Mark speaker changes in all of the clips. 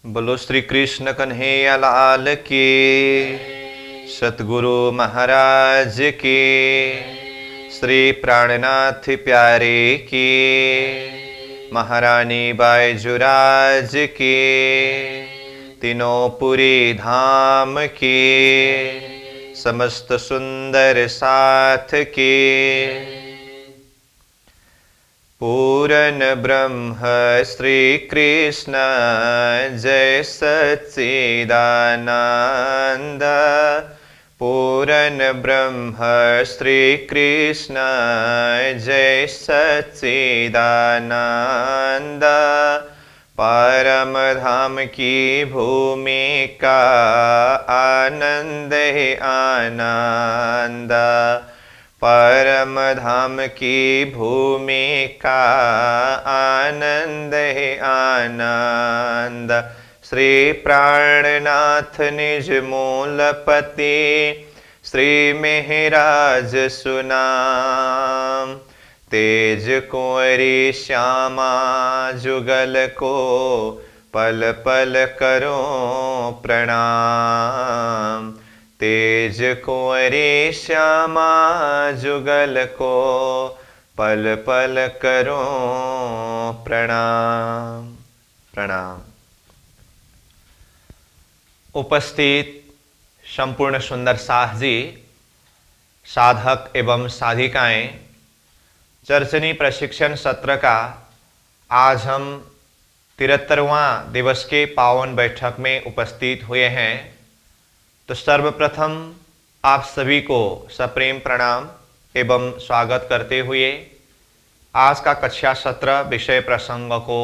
Speaker 1: बोलो श्री कृष्ण कन्हैया लाल की, सतगुरु महाराज की, श्री प्राणनाथ प्यारे की, महारानी बाईजुराज की, तीनों पुरी धाम की, समस्त सुंदर साथ की। पूरन ब्रह्म श्री कृष्ण जय सच्चिदानंद। पूरन ब्रह्म श्री कृष्ण जय सच्चिदानंद। परम धाम की भूमि का आनंद ही आनंद। परम धाम की भूमि का आनंद ही आनंद। श्री प्राणनाथ निज मूलपति श्री मेहराज सुनाम। तेज कुंवरी श्यामा जुगल को पल पल करो प्रणाम। तेज कुंवरी श्यामा जुगल को पल पल करो प्रणाम प्रणाम। उपस्थित संपूर्ण सुंदर साह जी, साधक एवं साधिकाएं, चर्चनी प्रशिक्षण सत्र का आज हम 73वां दिवस के पावन बैठक में उपस्थित हुए हैं। तो सर्वप्रथम आप सभी को सप्रेम प्रणाम एवं स्वागत करते हुए आज का कक्षा सत्र विषय प्रसंग को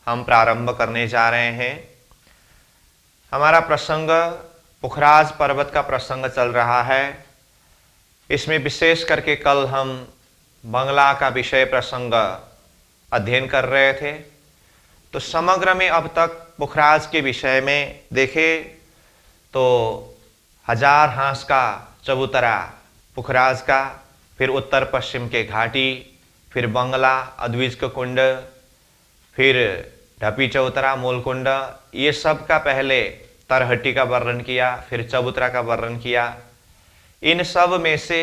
Speaker 1: हम प्रारंभ करने जा रहे हैं। हमारा प्रसंग पुखराज पर्वत का प्रसंग चल रहा है। इसमें विशेष करके कल हम बंगला का विषय प्रसंग अध्ययन कर रहे थे। तो समग्र में अब तक पुखराज के विषय में देखें तो 1000 हांस का चबूतरा पुखराज का, फिर उत्तर पश्चिम के घाटी, फिर बंगला, अद्विज का कुंड, फिर ढपी चबूतरा, मूलकुंड, ये सब का पहले तरहट्टी का वर्णन किया, फिर चबूतरा का वर्णन किया। इन सब में से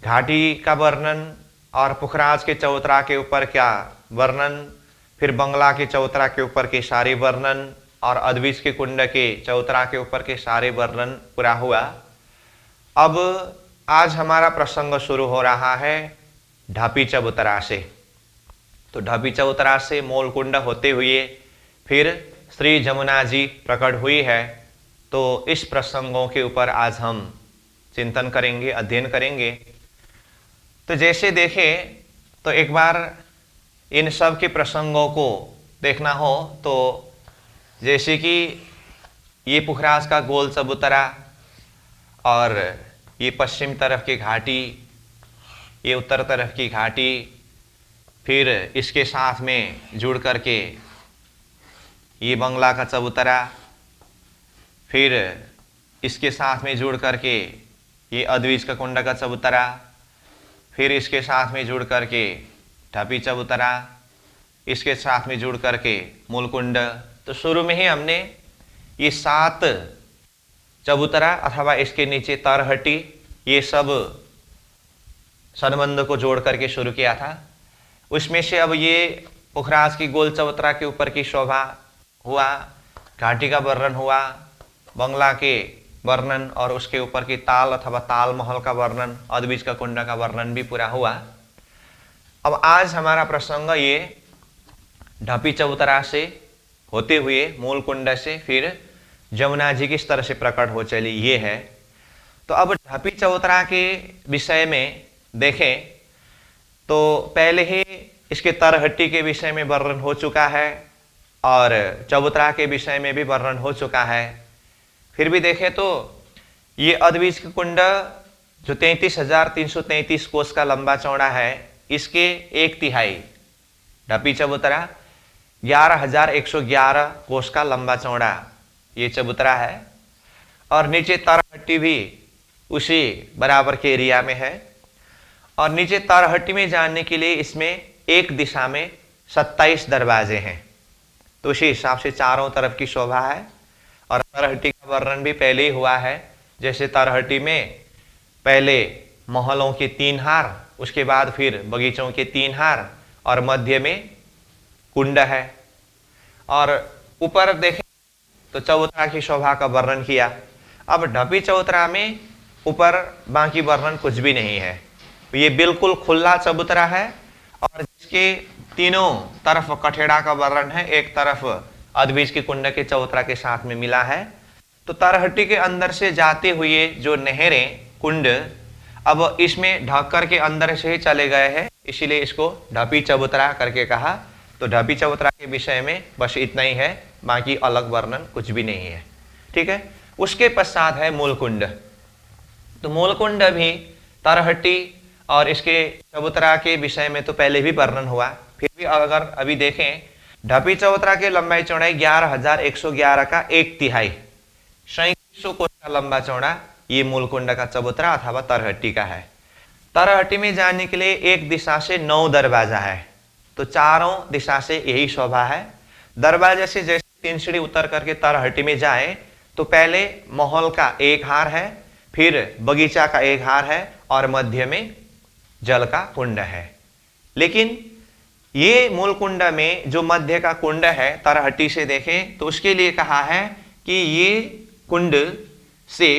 Speaker 1: घाटी का वर्णन और पुखराज के चबूतरा के ऊपर क्या वर्णन, फिर बंगला के चबूतरा के ऊपर के सारे वर्णन और अद्विज के कुंड के चबूतरा के ऊपर के सारे वर्णन पूरा हुआ। अब आज हमारा प्रसंग शुरू हो रहा है ढापी चबूतरा से। तो ढापी चबूतरा से मूलकुंड होते हुए फिर श्री जमुना जी प्रकट हुई है। तो इस प्रसंगों के ऊपर आज हम चिंतन करेंगे, अध्ययन करेंगे। तो जैसे देखें तो एक बार इन सब के प्रसंगों को देखना हो तो जैसे कि ये पुखराज का गोल चबूतरा और ये पश्चिम तरफ की घाटी, ये उत्तर तरफ की घाटी, फिर इसके साथ में जुड़ करके ये बंगला का चबूतरा, फिर इसके साथ में जुड़ करके ये अद्विज का कुंड का चबूतरा, फिर इसके साथ में जुड़ करके ढापी चबूतरा, इसके साथ में जुड़ करके मूलकुंड। तो शुरू में ही हमने ये 7 चबूतरा अथवा इसके नीचे तरहट्टी, ये सब संबंध को जोड़ करके शुरू किया था। उसमें से अब ये पुखराज की गोल चबूतरा के ऊपर की शोभा हुआ, घाटी का वर्णन हुआ, बंगला के वर्णन और उसके ऊपर की ताल अथवा ताल महल का वर्णन, अद्विज का कुंड का वर्णन भी पूरा हुआ। अब आज हमारा प्रसंग ये ढापी चबूतरा से होते हुए मूल कुंड से फिर जमुना जी किस तरह से प्रकट हो चली ये है। तो अब ढापी चबूतरा के विषय में देखें तो पहले ही इसके तरहट्टी के विषय में वर्णन हो चुका है और चबूतरा के विषय में भी वर्णन हो चुका है। फिर भी देखें तो ये अद्विज कुंड जो 33,333 कोस का लंबा चौड़ा है, इसके 1/3 ढापी चबूतरा 11,111 कोस का लंबा चौड़ा ये चबूतरा है और नीचे तरहट्टी भी उसी बराबर के एरिया में है। और नीचे तरहट्टी में जाने के लिए इसमें एक दिशा में 27 दरवाजे हैं। तो उसी हिसाब से चारों तरफ की शोभा है। और तरहटी का वर्णन भी पहले ही हुआ है। जैसे तरहटी में पहले महलों के 3 हार, उसके बाद फिर बगीचों के 3 हार और मध्य में कुंड है। और ऊपर देखें तो चबूतरा की शोभा का वर्णन किया। अब ढपी चबूतरा में ऊपर बाकी वर्णन कुछ भी नहीं है। ये बिल्कुल खुला चबूतरा है और जिसके तीनों तरफ कठेड़ा का वर्णन है, एक तरफ अधबीज के कुंड के चबूतरा के साथ में मिला है। तो तरहटी के अंदर से जाते हुए जो नहरें, कुंड, अब इसमें ढक्कर के अंदर से ही चले गए हैं, इसीलिए इसको ढपी चबूतरा करके कहा। तो ढपी चबूतरा के विषय में बस इतना ही है, बाकी अलग वर्णन कुछ भी नहीं है। ठीक है। उसके पश्चात है मूलकुंड। तो मूलकुंड भी तरहटी और इसके चबूतरा के विषय में तो पहले भी वर्णन हुआ। फिर भी अगर अभी देखें, ढपी चबूतरा की लंबाई चौड़ाई 11,111 का 1/3, 3700 कोस का लंबा चौड़ा ये मूलकुंड का चबूतरा अथवा तरहटी का है। तरहटी में जाने के लिए एक दिशा से 9 दरवाजा है। तो चारों दिशा से यही शोभा है। दरवाजे से जैसे 3 सीढ़ी उतर करके तरहटी में जाए तो पहले महल का 1 हार है, फिर बगीचा का 1 हार है और मध्य में जल का कुंड है। लेकिन ये मूल कुंड में जो मध्य का कुंड है, तरहटी से देखें तो उसके लिए कहा है कि ये कुंड से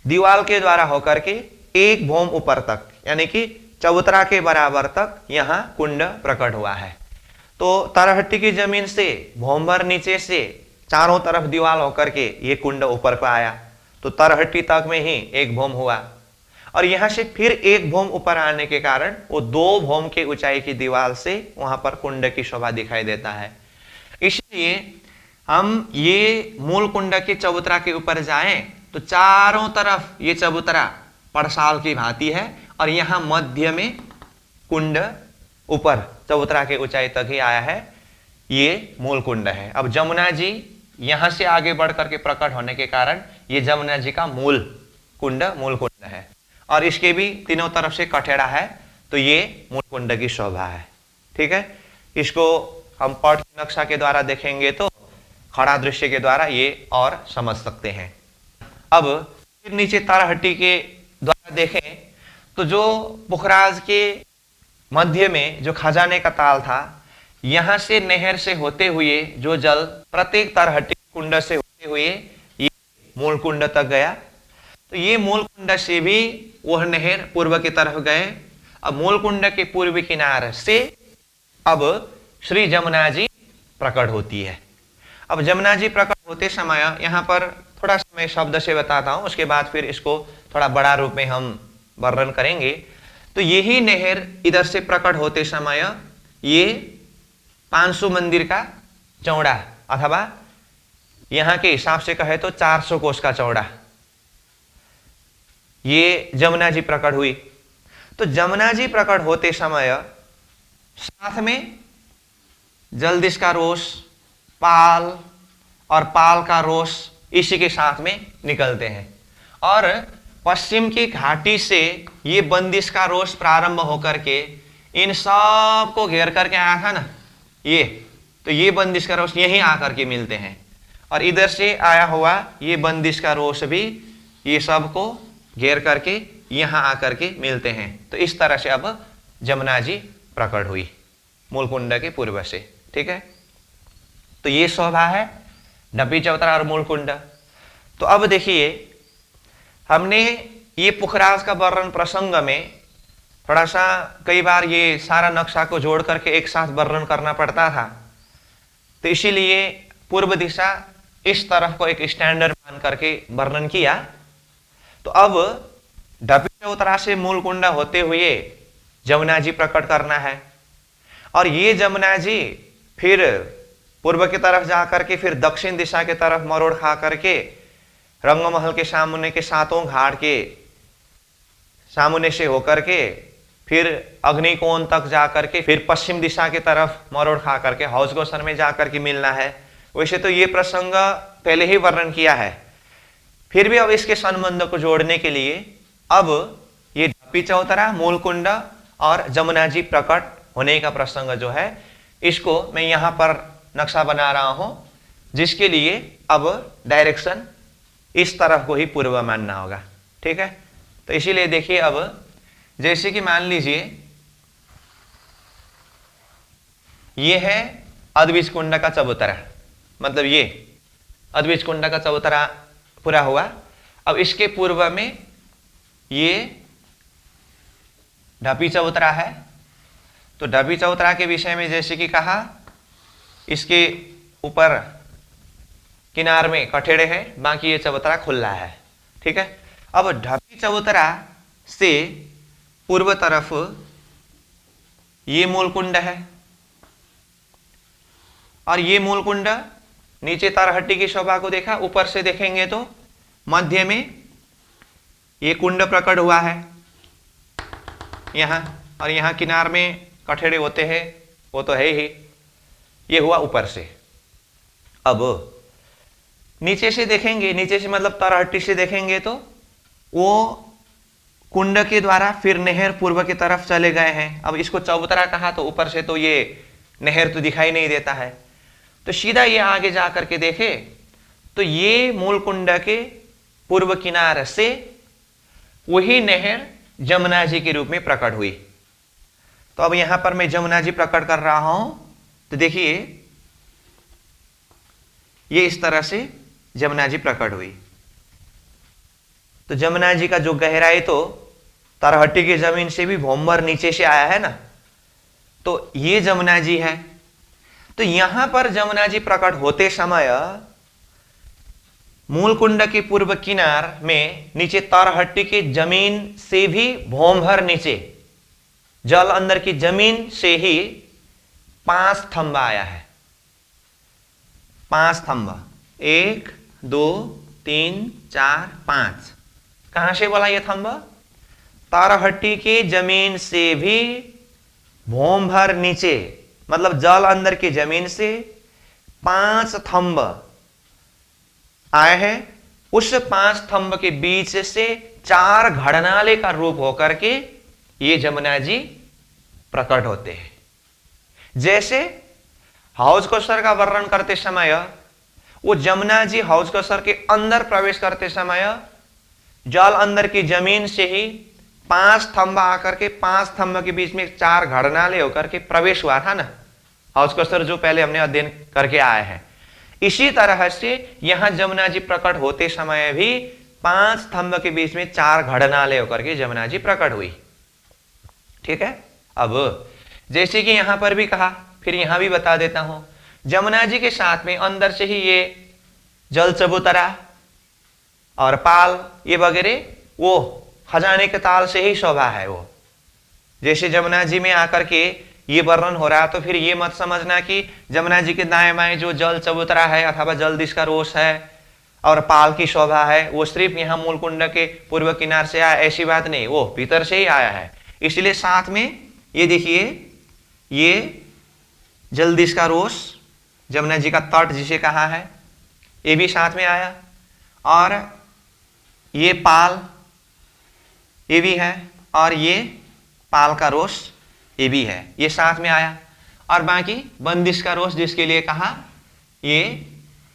Speaker 1: दीवाल के द्वारा होकर के 1 भौम ऊपर तक, यानी कि चबूतरा के बराबर तक यहाँ कुंड प्रकट हुआ है। तो तरहटी की जमीन से भौम भर नीचे से चारों तरफ दीवाल होकर के ये कुंड ऊपर को आया। तो तरहटी तक में ही 1 भौम हुआ और यहां से फिर 1 भौम ऊपर आने के कारण वो 2 भौम के ऊंचाई की दीवार से वहां पर कुंड की शोभा दिखाई देता है। इसलिए हम ये मूल कुंड के चबूतरा के ऊपर जाएं तो चारों तरफ ये चबूतरा पड़साल की भांति है और यहाँ मध्य में कुंड ऊपर चबूतरा के ऊंचाई तक ही आया है। ये मूल कुंड है। अब जमुना जी यहां से आगे बढ़ करके प्रकट होने के कारण ये जमुना जी का मूल कुंड है और इसके भी तीनों तरफ से कठेड़ा है। तो ये मूल कुंड की शोभा है। ठीक है। इसको हम पट नक्शा के द्वारा देखेंगे तो खड़ा दृश्य के द्वारा ये और समझ सकते हैं। अब फिर नीचे तरहटी के द्वारा देखें तो जो पुखराज के मध्य में जो खजाने का ताल था, यहां से नहर से होते हुए जो जल प्रत्येक तरहटी कुंड से होते हुए ये मूल कुंड तक गया। तो ये मूल कुंड से भी वह नहर पूर्व की तरफ गए। अब मूल कुंड के पूर्वी किनारे से अब श्री जमुना जी प्रकट होती है। अब जमुना जी प्रकट होते समय यहाँ पर थोड़ा सा मैं शब्द से बताता हूँ, उसके बाद फिर इसको थोड़ा बड़ा रूप में हम वर्णन करेंगे। तो यही नहर इधर से प्रकट होते समय ये 500 मंदिर का चौड़ा अथवा यहाँ के हिसाब से कहे तो 400 कोस का चौड़ा ये जमुना जी प्रकट हुई। तो जमुना जी प्रकट होते समय साथ में जलदिश का रोष, पाल और पाल का रोष इसी के साथ में निकलते हैं और पश्चिम की घाटी से ये बंदिश का रोष प्रारंभ होकर के इन सब को घेर करके आया था ना ये, तो ये बंदिश का रोष यहीं आकर के मिलते हैं और इधर से आया हुआ ये बंदिश का रोष भी ये सब को घेर करके यहाँ आकर के मिलते हैं। तो इस तरह से अब जमुना जी प्रकट हुई मूल कुंड के पूर्व से। ठीक है। तो ये शोभा है ढपी चबूतरा और मूल कुंड। तो अब देखिए हमने ये पुखराज का वर्णन प्रसंग में थोड़ा सा कई बार ये सारा नक्शा को जोड़ करके एक साथ वर्णन करना पड़ता था। तो इसीलिए पूर्व दिशा इस तरफ को एक स्टैंडर्ड मान करके वर्णन किया। तो अब ढपी चबूतरा से मूल कुंड होते हुए जमुना जी प्रकट करना है और ये जमुना जी फिर पूर्व की तरफ जाकर के फिर दक्षिण दिशा की तरफ मरोड़ खा करके रंगमहल के सामने के 7 घाट के सामने से होकर के फिर अग्निकोण तक जाकर के फिर पश्चिम दिशा की तरफ मरोड़ खा करके हौज गोसर में जाकर के मिलना है। वैसे तो ये प्रसंग पहले ही वर्णन किया है, फिर भी अब इसके संबंध को जोड़ने के लिए अब ये ढपी चबूतरा, मूल कुंड और जमुना जी प्रकट होने का प्रसंग जो है इसको मैं यहाँ पर नक्शा बना रहा हूं, जिसके लिए अब डायरेक्शन इस तरफ को ही पूर्व मानना होगा। ठीक है, तो इसीलिए देखिए, अब जैसे कि मान लीजिए ये है अद्विज कुंड का चबूतरा, मतलब ये अद्विज कुंड का चबूतरा पूरा हुआ। अब इसके पूर्व में ये ढपी चबूतरा है। तो ढपी चबूतरा के विषय में जैसे कि कहा, इसके ऊपर किनार में कठेड़े हैं, बाकी ये चबूतरा खुला है। ठीक है, अब ढपी चबूतरा से पूर्व तरफ ये मूल कुंड है, और ये मूल कुंड नीचे तारहट्टी की शोभा को देखा, ऊपर से देखेंगे तो मध्य में ये कुंड प्रकट हुआ है यहां, और यहां किनार में कठेड़े होते हैं, वो तो है ही। ये हुआ ऊपर से। अब नीचे से देखेंगे, नीचे से मतलब तारहट्टी से देखेंगे तो वो कुंड के द्वारा फिर नहर पूर्व की तरफ चले गए हैं। अब इसको चबूतरा कहा तो ऊपर से तो ये नहर तो दिखाई नहीं देता है, तो सीधा ये आगे जा करके देखे तो ये मूल कुंड के पूर्व किनारे से वही नहर जमुना जी के रूप में प्रकट हुई। तो अब यहां पर मैं जमुना जी प्रकट कर रहा हूं, तो देखिए ये इस तरह से जमुना जी प्रकट हुई। तो जमुना जी का जो गहराई तो तारहट्टी की जमीन से भी भोंबर नीचे से आया है ना, तो ये जमुना जी है। तो यहां पर जमुना जी प्रकट होते समय मूल कुंड के पूर्व किनार में नीचे तारहट्टी की जमीन से भी भोंभर नीचे, जल अंदर की जमीन से ही 5 थंबा आया है। 5 थंबा, 1 2 3 4 5। कहां से बोला ये थंबा? तारहट्टी की जमीन से भी भोंभर नीचे, मतलब जल अंदर की जमीन से 5 थंब आए हैं। उस 5 थंब के बीच से 4 घड़नाले का रूप होकर के ये जमुना जी प्रकट होते हैं। जैसे हौज कौसर का वर्णन करते समय वो जमुना जी हौज कौसर के अंदर प्रवेश करते समय जल अंदर की जमीन से ही 5 थंब आकर के 5 थंब के बीच में 4 घड़नाले होकर के प्रवेश हुआ था ना, हौज कौसर जो पहले हमने अध्ययन करके आए हैं। इसी तरह से यहां जमुना जी प्रकट होते समय भी 5 थंब के बीच में 4 घड़नाले होकर के जमुना जी प्रकट हुई। ठीक है, अब जैसे कि यहां पर भी कहा, फिर यहां भी बता देता हूं, जमुना जी के साथ में अंदर से ही ये जल चबूतरा और पाल ये वगैरह वो खजाने के ताल से ही शोभा है। वो जैसे जमुना जी में आकर के ये वर्णन हो रहा, तो फिर ये मत समझना कि जमुना जी के दाएं बाएं जो जल चबूतरा है अथवा जलदिश का रोष है और पाल की शोभा है वो सिर्फ यहाँ मूल कुंड के पूर्व किनार से आया, ऐसी बात नहीं, वो भीतर से ही आया है। इसलिए साथ में ये देखिए, ये जलदिश का रोष जमुना जी का तट जिसे कहा है ये भी साथ में आया, और ये पाल ये भी है, और ये पाल का रोष ये भी है, ये साथ में आया। और बाकी बंदिश का रोष जिसके लिए कहा, ये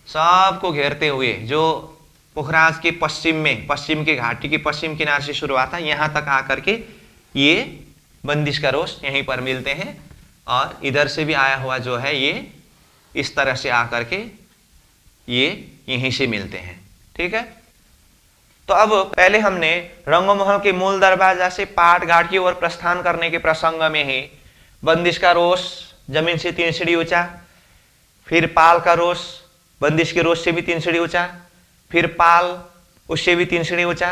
Speaker 1: सबको घेरते हुए जो पुखराज के पश्चिम में, पश्चिम के घाटी के पश्चिम किनारे से शुरू आता यहां तक आकर के ये बंदिश का रोष यहीं पर मिलते हैं, और इधर से भी आया हुआ जो है ये इस तरह से आकर के ये यहीं से मिलते हैं। ठीक है, तो अब पहले हमने रंगमहल के मूल दरवाजा से पाट घाट की ओर प्रस्थान करने के प्रसंग में ही बंदिश का रोष जमीन से 3 सीढ़ी ऊंचा, फिर पाल का रोष बंदिश के रोष से भी 3 सीढ़ी ऊंचा, फिर पाल उससे भी 3 सीढ़ी ऊंचा,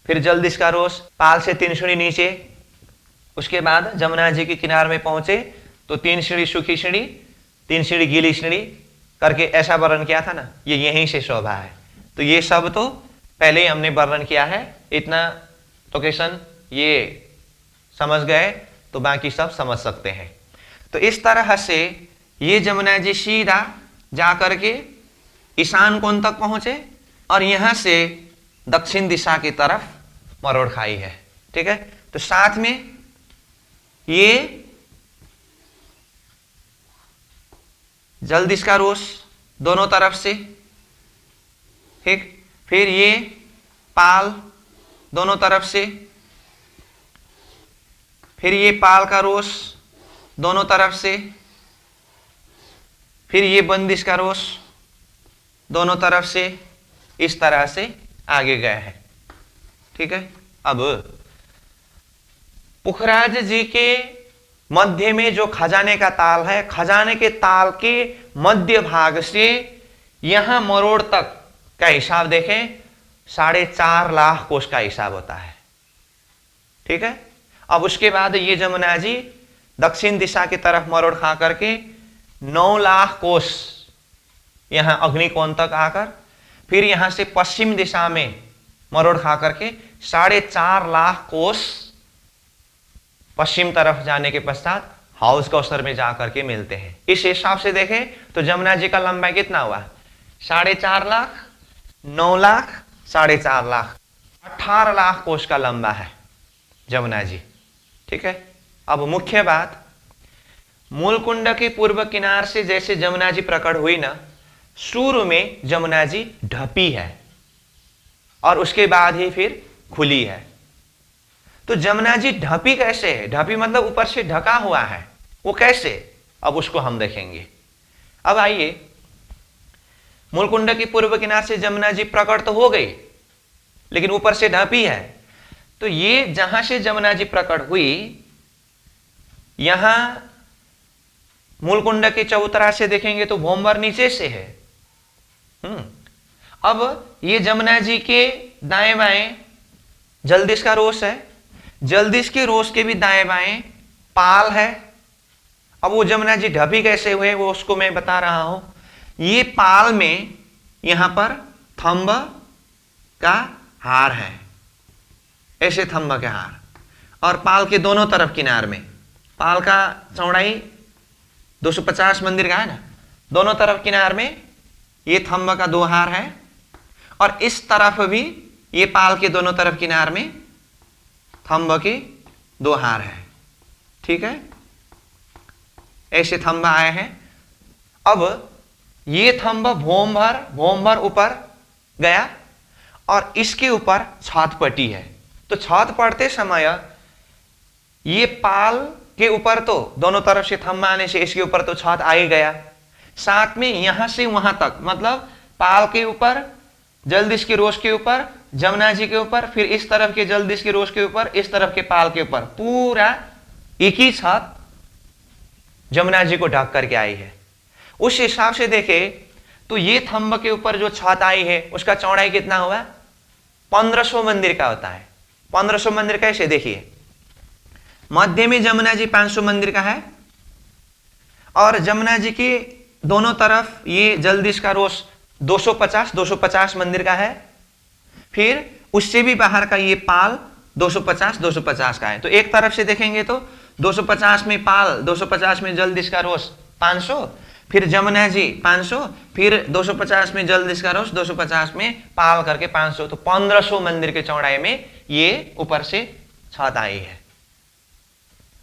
Speaker 1: फिर जलदिश का रोष पाल से 3 सीढ़ी नीचे, उसके बाद जमुना जी के किनारे में पहुंचे तो 3 सीढ़ी सूखी सीढ़ी, 3 सीढ़ी गीली सीढ़ी करके ऐसा वर्णन किया था ना, ये यहीं से शोभा है। तो ये सब तो पहले ही हमने वर्णन किया है, इतना तो क्वेश्चन ये समझ गए तो बाकी सब समझ सकते हैं। तो इस तरह से ये जमुना जी सीधा जाकर के ईशान कोण तक पहुंचे और यहां से दक्षिण दिशा की तरफ मरोड़ खाई है। ठीक है, तो साथ में ये जल्दिश का रोस दोनों तरफ से, ठीक। फिर ये पाल दोनों तरफ से, फिर ये पाल का रोस दोनों तरफ से, फिर ये बंदिश का रोस दोनों तरफ से, इस तरह से आगे गए हैं, ठीक है। अब पुखराज जी के मध्य में जो खजाने का ताल है, खजाने के ताल के मध्य भाग से यहां मरोड़ तक का हिसाब देखें, 4.5 लाख कोष का हिसाब होता है, ठीक है। अब उसके बाद ये जमुना जी दक्षिण दिशा की तरफ मरोड़ खा करके 9 लाख कोष यहां अग्निकोण तक आकर, फिर यहां से पश्चिम दिशा में मरोड़ खा करके 4.5 लाख कोष पश्चिम तरफ जाने के पश्चात हाउस कौसर में जाकर के मिलते हैं। इस हिसाब से देखें तो जमुना जी का लंबाई कितना हुआ? 4.5 लाख, 9 लाख, 4.5 लाख, 18 लाख कोष का लंबा है जमुना जी, ठीक है। अब मुख्य बात, मूलकुंड के पूर्व किनार से जैसे जमुना जी प्रकट हुई ना, शुरू में जमुना जी ढपी है और उसके बाद ही फिर खुली है। तो जमुना जी ढपी कैसे है? ढपी मतलब ऊपर से ढका हुआ है, वो कैसे? अब उसको हम देखेंगे। अब आइए, मूलकुंड की पूर्व किनार से जमुना जी प्रकट तो हो गई, लेकिन ऊपर से ढपी है। तो ये जहां से जमुना जी प्रकट हुई, यहां मूलकुंड के चौतरा से देखेंगे तो भोमवर नीचे से है। अब ये जमुना जी के दाएं बाएं जलदिश का रोस है, जलदिश के रोस के भी दाएं बाएं पाल है। अब वो जमुना जी ढपी कैसे हुए वो उसको मैं बता रहा हूं। ये पाल में यहां पर थंब का हार है, ऐसे थंब के हार, और पाल के दोनों तरफ किनार में, पाल का चौड़ाई 250 मंदिर का है ना, दोनों तरफ किनार में ये थंब का 2 हार है, और इस तरफ भी ये पाल के दोनों तरफ किनार में थंब के 2 हार है, ठीक है। ऐसे थंब आए हैं। अब ये थंब भोमभर ऊपर गया और इसके ऊपर छत पट्टी है। तो छत पड़ते समय ये पाल के ऊपर तो दोनों तरफ से थंब आने से इसके ऊपर तो छत आ ही गया, साथ में यहां से वहां तक, मतलब पाल के ऊपर, जलदिश के रोश के ऊपर, जमुना जी के ऊपर, फिर इस तरफ के जलदिश के रोश के ऊपर, इस तरफ के पाल के ऊपर, पूरा एक ही छत जमुना जी को ढक करके आई है। उस हिसाब से देखे तो ये थंब के ऊपर जो छत आई है उसका चौड़ाई कितना हुआ? 1500 मंदिर का होता है। 1500 मंदिर कैसे? देखिए, मध्य में जमुना जी 500 मंदिर का है, और जमुना जी के दोनों तरफ ये जलदिश का रोश 250 मंदिर का है, फिर उससे भी बाहर का ये पाल 250 का है। तो एक तरफ से देखेंगे तो 250 में पाल, 250 में जलदिश का रोश 500, फिर जमुना जी 500, फिर 250 में जलदिश का रोश, 250 में पाल करके 500, तो 1500 मंदिर के चौड़ाई में ये ऊपर से छत आई है।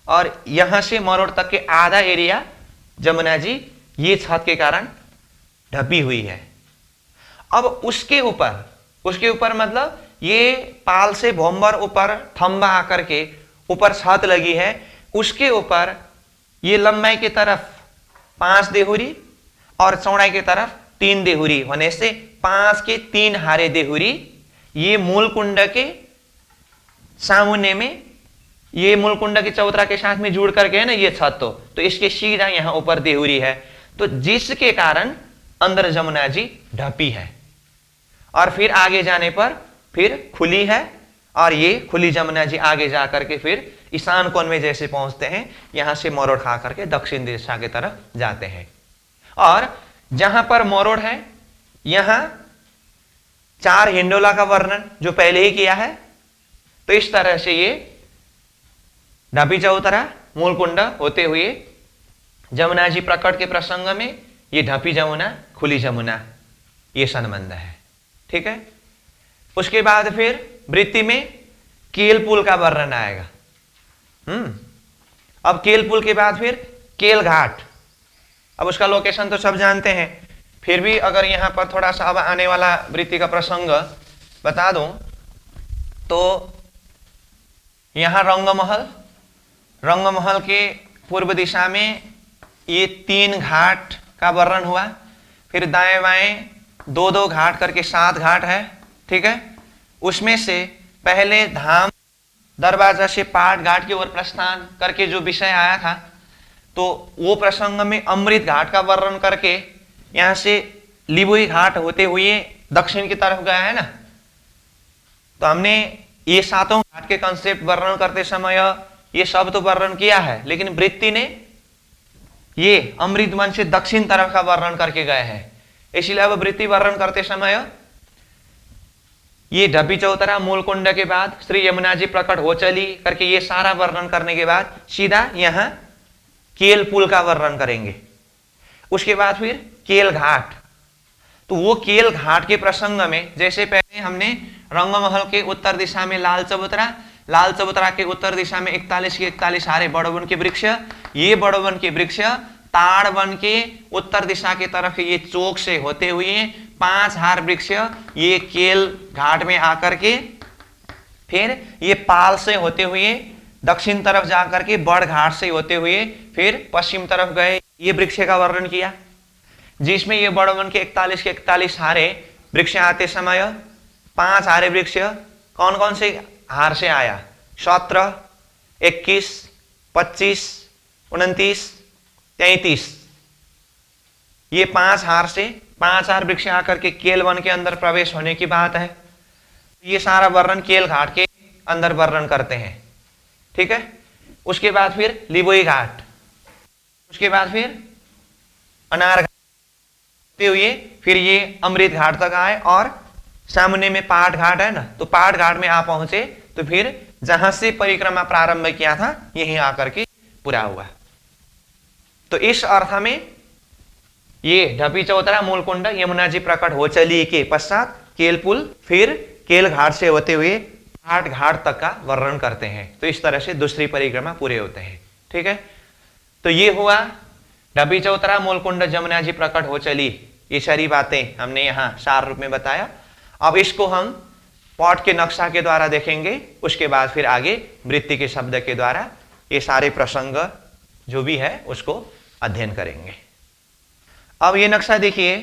Speaker 1: और यहां से मरोड़ तक के आधा एरिया जमुना जी ये छत के कारण ढपी हुई है। अब उसके ऊपर मतलब ये पाल से भोमभर ऊपर थंबा आकर के ऊपर छत लगी है, उसके ऊपर ये लंबाई की तरफ 5 देहुरी और चौड़ाई की तरफ 3 देहुरी होने से 5 के 3 हारे देहुरी ये मूलकुंड के सामुन्य में, ये मूलकुंड के चौतरा के साथ में जुड़ करके है ना ये छत, तो इसके सीधा यहां ऊपर देहुरी है, तो जिसके कारण अंदर जमुना जी ढपी है। और फिर आगे जाने पर फिर खुली है, और ये खुली जमुना जी आगे जाकर के फिर ईशान कोण में जैसे पहुंचते हैं, यहां से मोरोड़ खा करके दक्षिण दिशा की तरफ जाते हैं। और जहां पर मोरोड़ है यहां 4 हिंडोला का वर्णन जो पहले ही किया है। तो इस तरह से ये ढपी चौतरा मूलकुंड होते हुए जमुना जी प्रकट के प्रसंग में ये ढपी जमुना, खुली जमुना, ये संबंध है, ठीक है। उसके बाद फिर वृत्ति में केल पुल का वर्णन आएगा। अब केल पुल के बाद फिर केल घाट। अब उसका लोकेशन तो सब जानते हैं, फिर भी अगर यहाँ पर थोड़ा सा अब आने वाला वृत्ति का प्रसंग बता दूं तो यहाँ रंगमहल के पूर्व दिशा में ये 3 घाट का वर्णन हुआ, फिर दाएं बाएं 2-2 घाट करके 7 घाट है, ठीक है। उसमें से पहले धाम दरवाजा से पाट घाट की ओर प्रस्थान करके जो विषय आया था, तो वो प्रसंग में अमृत घाट का वर्णन करके यहाँ से लिबुई घाट होते हुए दक्षिण की तरफ गया है ना। तो हमने ये 7 घाट के कंसेप्ट वर्णन करते समय ये सब तो वर्णन किया है, लेकिन वृत्ति ने ये अमृत वन से दक्षिण तरफ का वर्णन करके गए हैं। इसलिए अब वृत्ति वर्णन करते समय ये ढपी चौतरा मूल कुंड के बाद श्री यमुना जी प्रकट हो चली करके ये सारा वर्णन करने के बाद सीधा यहाँ केल पुल का वर्णन करेंगे। उसके बाद फिर केल घाट। तो वो केल घाट के प्रसंग में जैसे पहले हमने रंगमहल के उत्तर दिशा में लाल चबूतरा के उत्तर दिशा में 41 के 41 हारे बड़वन के वृक्ष, ये बड़वन के वृक्ष ताड़ वन के उत्तर दिशा की तरफ ये चौक से होते हुए 5 हार वृक्ष ये केल घाट में आकर के फिर ये पाल से होते हुए दक्षिण तरफ जाकर के बड़ घाट से होते हुए फिर पश्चिम तरफ गए। ये वृक्ष का वर्णन किया जिसमें ये बड़वन के 41 के 41 हारे वृक्ष आते समय 5 हारे वृक्ष कौन कौन से हार से आया? 17, 21, 25, 29, 33। ये 5 हार से 5 हार वृक्ष आकर के केल वन के अंदर प्रवेश होने की बात है। ये सारा वर्णन केल घाट के अंदर वर्णन करते हैं, ठीक है। उसके बाद फिर लिबोई घाट, उसके बाद फिर अनार घाट होते हुए फिर ये अमृत घाट तक आए और सामने में पाट घाट है ना, तो पाट घाट में आप पहुंचे तो फिर जहां से परिक्रमा प्रारंभ किया था यहीं आकर के पूरा हुआ। तो इस अर्थ में ये ढपी चौतरा मूलकुंड यमुना जी प्रकट हो चली के पश्चात केल पुल फिर केल घाट से होते हुए पाट घाट तक का वर्णन करते हैं। तो इस तरह से दूसरी परिक्रमा पूरे होते हैं, ठीक है। तो ये हुआ ढपी चौतरा मूलकुंड यमुना जी प्रकट हो चली, ये सारी बातें हमने यहाँ सार रूप में बताया। अब इसको हम पॉट के नक्शा के द्वारा देखेंगे, उसके बाद फिर आगे वृत्ति के शब्द के द्वारा ये सारे प्रसंग जो भी है उसको अध्ययन करेंगे। अब ये नक्शा देखिए,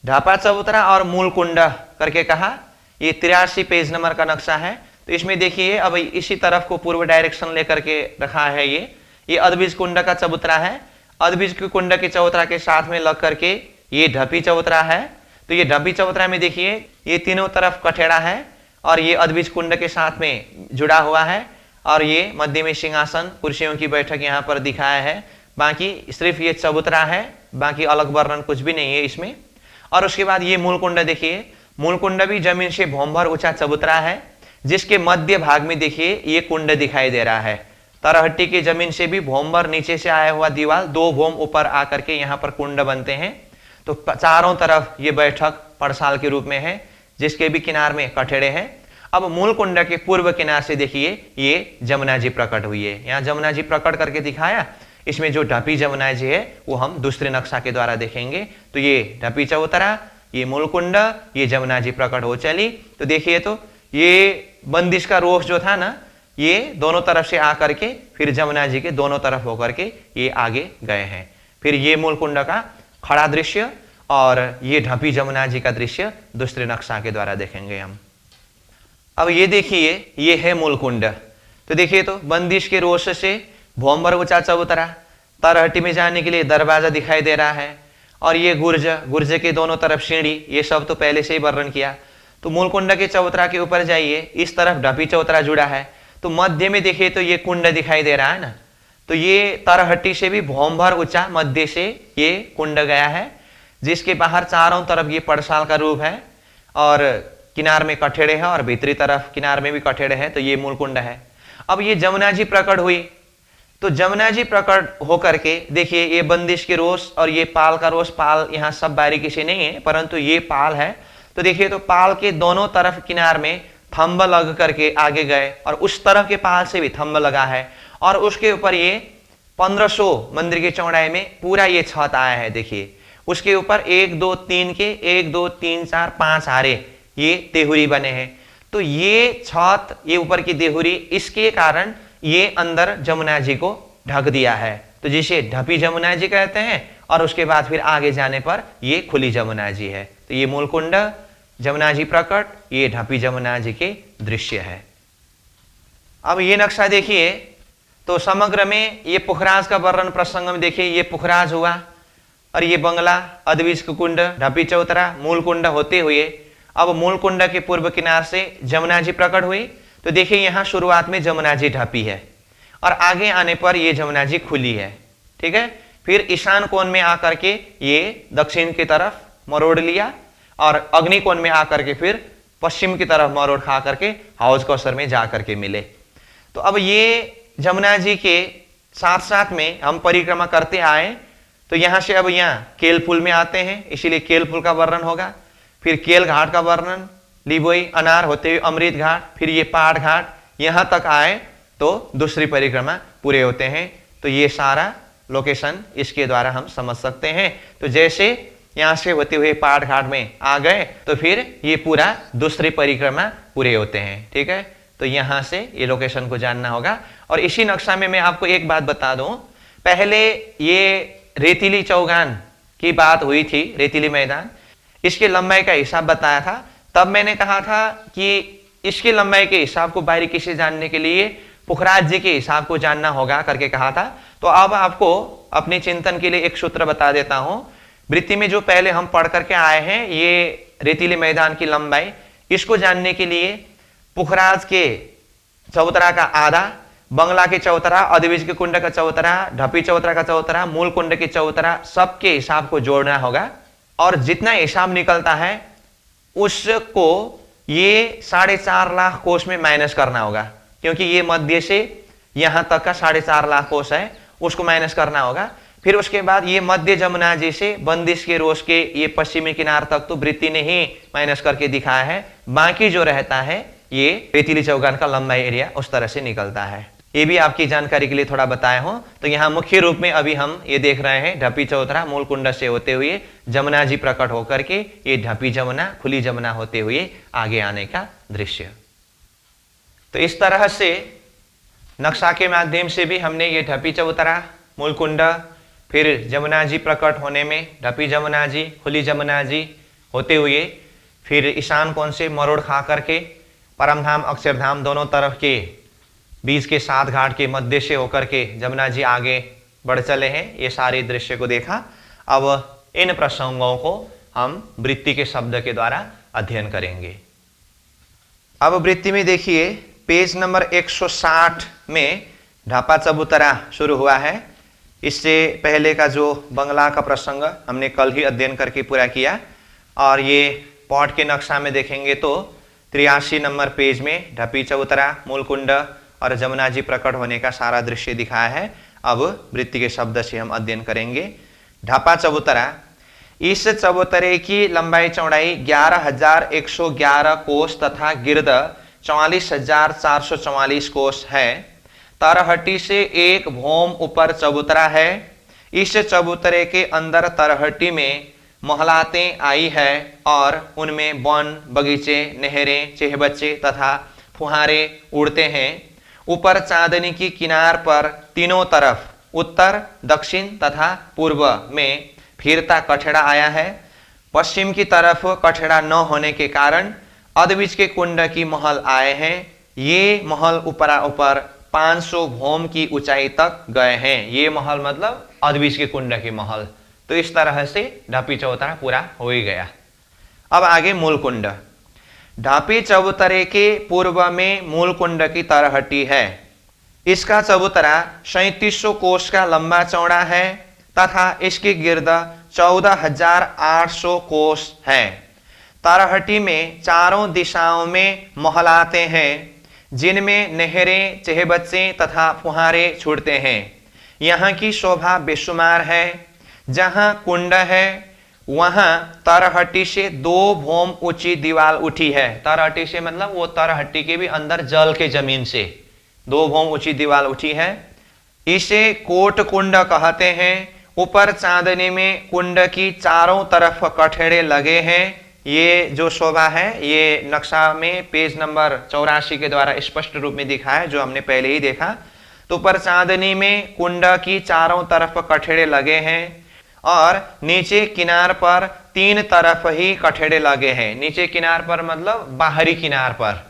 Speaker 1: ढापा चबूतरा और मूल कुंड करके कहा, ये 83 पेज नंबर का नक्शा है। तो इसमें देखिए अब इसी तरफ को पूर्व डायरेक्शन लेकर के रखा है। ये अद्भिज कुंड का चबूतरा है, अद्भिज के कुंड के चबूतरा के साथ में लग करके ये ढपी चबूतरा है। तो ये ढपी चबूतरा में देखिए ये तीनों तरफ कठेड़ा है और ये अद्भिज कुंड के साथ में जुड़ा हुआ है और ये मध्य में सिंहासन कुर्सियों की बैठक यहाँ पर दिखाया है। बाकी सिर्फ ये चबूतरा है, बाकी अलग वर्णन कुछ भी नहीं है इसमें। और उसके बाद ये मूल कुंड देखिए, मूल कुंड भी जमीन से भौमभर ऊंचा चबूतरा है जिसके मध्य भाग में देखिए ये कुंड दिखाई दे रहा है। तरहट्टी की जमीन से भी भौमभर नीचे से आया हुआ दीवार 2 भौम ऊपर आकर के यहाँ पर कुंड बनते हैं। तो चारों तरफ ये बैठक पड़साल के रूप में है जिसके भी किनार में कठेड़े हैं। अब मूल कुंड के पूर्व किनार से देखिए ये जमुना जी प्रकट हुई है, यहाँ जमुना जी प्रकट करके दिखाया। इसमें जो ढपी जमुना जी है वो हम दूसरे नक्शा के द्वारा देखेंगे। तो ये ढपी चबूतरा, ये मूल कुंड, ये जमुना जी प्रकट हो चली। तो देखिए तो ये बंदिश का रोष जो था ना, ये दोनों तरफ से आकर के फिर जमुना जी के दोनों तरफ होकर के ये आगे गए हैं। फिर ये मूल कुंड का खड़ा दृश्य और ये ढपी जमुना जी का दृश्य दूसरे नक्शा के द्वारा देखेंगे हम। अब ये देखिए ये है मूल कुंड। तो देखिए तो बंदिश के रोष से भौमभर ऊंचा चबूतरा, तरहट्टी में जाने के लिए दरवाजा दिखाई दे रहा है और ये गुर्ज के दोनों तरफ सीढ़ी, ये सब तो पहले से ही वर्णन किया। तो मूल कुंड के चबूतरा के ऊपर जाइए, इस तरफ ढपी चबूतरा जुड़ा है। तो मध्य में देखिए तो ये कुंड दिखाई दे रहा है ना, तो ये तरहट्टी से भी भौमभर ऊंचा मध्य से ये कुंड गया है जिसके बाहर चारों तरफ ये पड़साल का रूप है और किनार में कठेड़े हैं और भीतरी तरफ किनार में भी कठेड़े हैं। तो ये मूल कुंड है। अब ये जमुना जी प्रकट हुई, तो जमुना जी प्रकट होकर के देखिए ये बंदिश के रोष और ये पाल का रोष, पाल यहाँ सब बारीकी से नहीं है परंतु ये पाल है। तो देखिए तो पाल के दोनों तरफ किनार में थंब लग करके आगे गए और उस तरफ के पाल से भी थंब लगा है और उसके ऊपर ये 1500 मंदिर की चौड़ाई में पूरा ये छत आया है। देखिए उसके ऊपर 1 2 3 के 1 2 3 4 5 हारे ये देहुरी बने हैं। तो ये छत, ये ऊपर की देहुरी, इसके कारण ये अंदर जमुना जी को ढक दिया है, तो जिसे ढपी जमुना जी कहते हैं। और उसके बाद फिर आगे जाने पर ये खुली जमुना जी है। तो ये मूल कुंड, जमुना जी प्रकट, ये ढपी जमुना जी के दृश्य है। अब ये नक्शा देखिए तो समग्र में ये पुखराज का वर्णन प्रसंग में देखिए, ये पुखराज हुआ और ये बंगला, अद्विज कुंड, ढपी चौतरा, मूल कुंड होते हुए अब मूल कुंड के पूर्व किनार से जमुना जी प्रकट हुई। तो देखिए यहाँ शुरुआत में जमुना जी ढपी है और आगे आने पर ये जमुना जी खुली है। ठीक है, फिर ईशान कोण में आकर के ये दक्षिण की तरफ मरोड़ लिया और अग्नि कोण में आकर के फिर पश्चिम की तरफ मरोड़ खा करके हाउस कौसर में जा करके मिले। तो अब ये जमुना जी के साथ साथ में हम परिक्रमा करते आए। तो यहां से अब यहाँ केल पुल में आते हैं, इसीलिए केल पुल का वर्णन होगा। फिर केल घाट का वर्णन, लिबोई अनार होते हुए अमृत घाट, फिर ये पहाड़ घाट, यहां तक आए तो दूसरी परिक्रमा पूरे होते हैं। तो ये सारा लोकेशन इसके द्वारा हम समझ सकते हैं। तो जैसे यहां से होते हुए पहाड़ घाट में आ गए तो फिर ये पूरा दूसरी परिक्रमा पूरे होते हैं। ठीक है, तो यहां से ये लोकेशन को जानना होगा। और इसी नक्शा में मैं आपको एक बात बता दूं, पहले ये रेतीली चौगान की बात हुई थी, रेतीली मैदान, इसकी लंबाई का हिसाब बताया था। तब मैंने कहा था कि इसकी लंबाई के हिसाब को बारीकी से जानने के लिए पुखराज जी के हिसाब को जानना होगा करके कहा था। तो अब आपको अपने चिंतन के लिए एक सूत्र बता देता हूं। वृत्ति में जो पहले हम पढ़ करके आए हैं, ये रेतीली मैदान की लंबाई, इसको जानने के लिए पुखराज के चौतरा का आधा, बंगला के चौतरा, अद्विज के कुंड का चौतरा, ढपी चौतरा का चौतरा, मूल कुंड के चौतरा, सबके हिसाब को जोड़ना होगा। और जितना हिसाब निकलता है उसको ये 4.5 लाख कोष में माइनस करना होगा, क्योंकि ये मध्य से यहां तक का 4.5 लाख कोष है, उसको माइनस करना होगा। फिर उसके बाद ये मध्य जमुना जी से बंदिश के रोज के ये पश्चिमी किनार तक तो वृत्ति ने ही माइनस करके दिखाया है। बाकी जो रहता है ये रेतीली चौगान का लंबाई एरिया उस तरह से निकलता है। ये भी आपकी जानकारी के लिए थोड़ा बताया हूं। तो यहाँ मुख्य रूप में अभी हम ये देख रहे हैं ढपी चौतरा मूल कुंड से होते हुए जमुना जी प्रकट होकर के ये ढपी जमुना, खुली जमुना होते हुए आगे आने का दृश्य। तो इस तरह से नक्शा के माध्यम से भी हमने ये ढपी चौतरा, मूल कुंड, फिर जमुना जी प्रकट होने में ढपी जमुना जी, खुली जमुना जी होते हुए फिर ईशान कोण से मरोड़ खा करके परमधाम अक्षरधाम दोनों तरफ के बीच के 7 घाट के मध्य से होकर के जमुना जी आगे बढ़ चले हैं। ये सारे दृश्य को देखा। अब इन प्रसंगों को हम वृत्ति के शब्द के द्वारा अध्ययन करेंगे। अब वृत्ति में देखिए पेज नंबर 160 में ढापा चबूतरा शुरू हुआ है। इससे पहले का जो बंगला का प्रसंग हमने कल ही अध्ययन करके पूरा किया। और ये पॉट के नक्शा में देखेंगे तो 83 नंबर पेज में ढपी चबूतरा, मूल कुंड और जमुना जी प्रकट होने का सारा दृश्य दिखाया है। अब वृत्ति के शब्द से हम अध्ययन करेंगे। ढापा चबूतरा, इस चबूतरे की लंबाई चौड़ाई 11,111 कोस तथा गिर्द 44,444 कोस है। तरहटी से एक भौम ऊपर चबूतरा है। इस चबूतरे के अंदर तरहटी में महलातें आई है और उनमें वन, बगीचे, नहरें, चेहबच्चे तथा फुहारे उड़ते हैं। ऊपर चांदनी की किनार पर तीनों तरफ उत्तर, दक्षिण तथा पूर्व में फिरता कठड़ा आया है। पश्चिम की तरफ कठड़ा न होने के कारण अद्विज के कुंड की महल आए हैं। ये महल ऊपरा ऊपर 500 भौम की ऊंचाई तक गए हैं। ये महल मतलब अद्विज के कुंड की महल। तो इस तरह से ढपी चबूतरा पूरा हो ही गया। अब आगे मूल कुंड। ढापी चबूतरे के पूर्व में मूल कुंड की तरहटी है। इसका चबूतरा 3700 कोस का लंबा चौड़ा है तथा इसकी गिर्द 14,800 कोस है। तरहटी में चारों दिशाओं में महलाते हैं, जिनमें नहरें, चेहबच्चे तथा फुहारे छूटते हैं। यहाँ की शोभा बेशुमार है। जहाँ कुंड है वहां तरहटी से 2 भौम ऊंची दीवार उठी है। तरहटी से मतलब वो तरहटी के भी अंदर जल के जमीन से 2 भौम ऊंची दीवार उठी है। इसे कोट कुंड कहते हैं। ऊपर चांदनी में कुंड की चारों तरफ कठेड़े लगे हैं। ये जो शोभा है ये नक्शा में पेज नंबर 84 के द्वारा स्पष्ट रूप में दिखा है, जो हमने पहले ही देखा। तो ऊपर चांदनी में कुंड की चारों तरफ कठेड़े लगे हैं और नीचे किनार पर तीन तरफ ही कठेड़े लगे हैं। नीचे किनार पर मतलब बाहरी किनार पर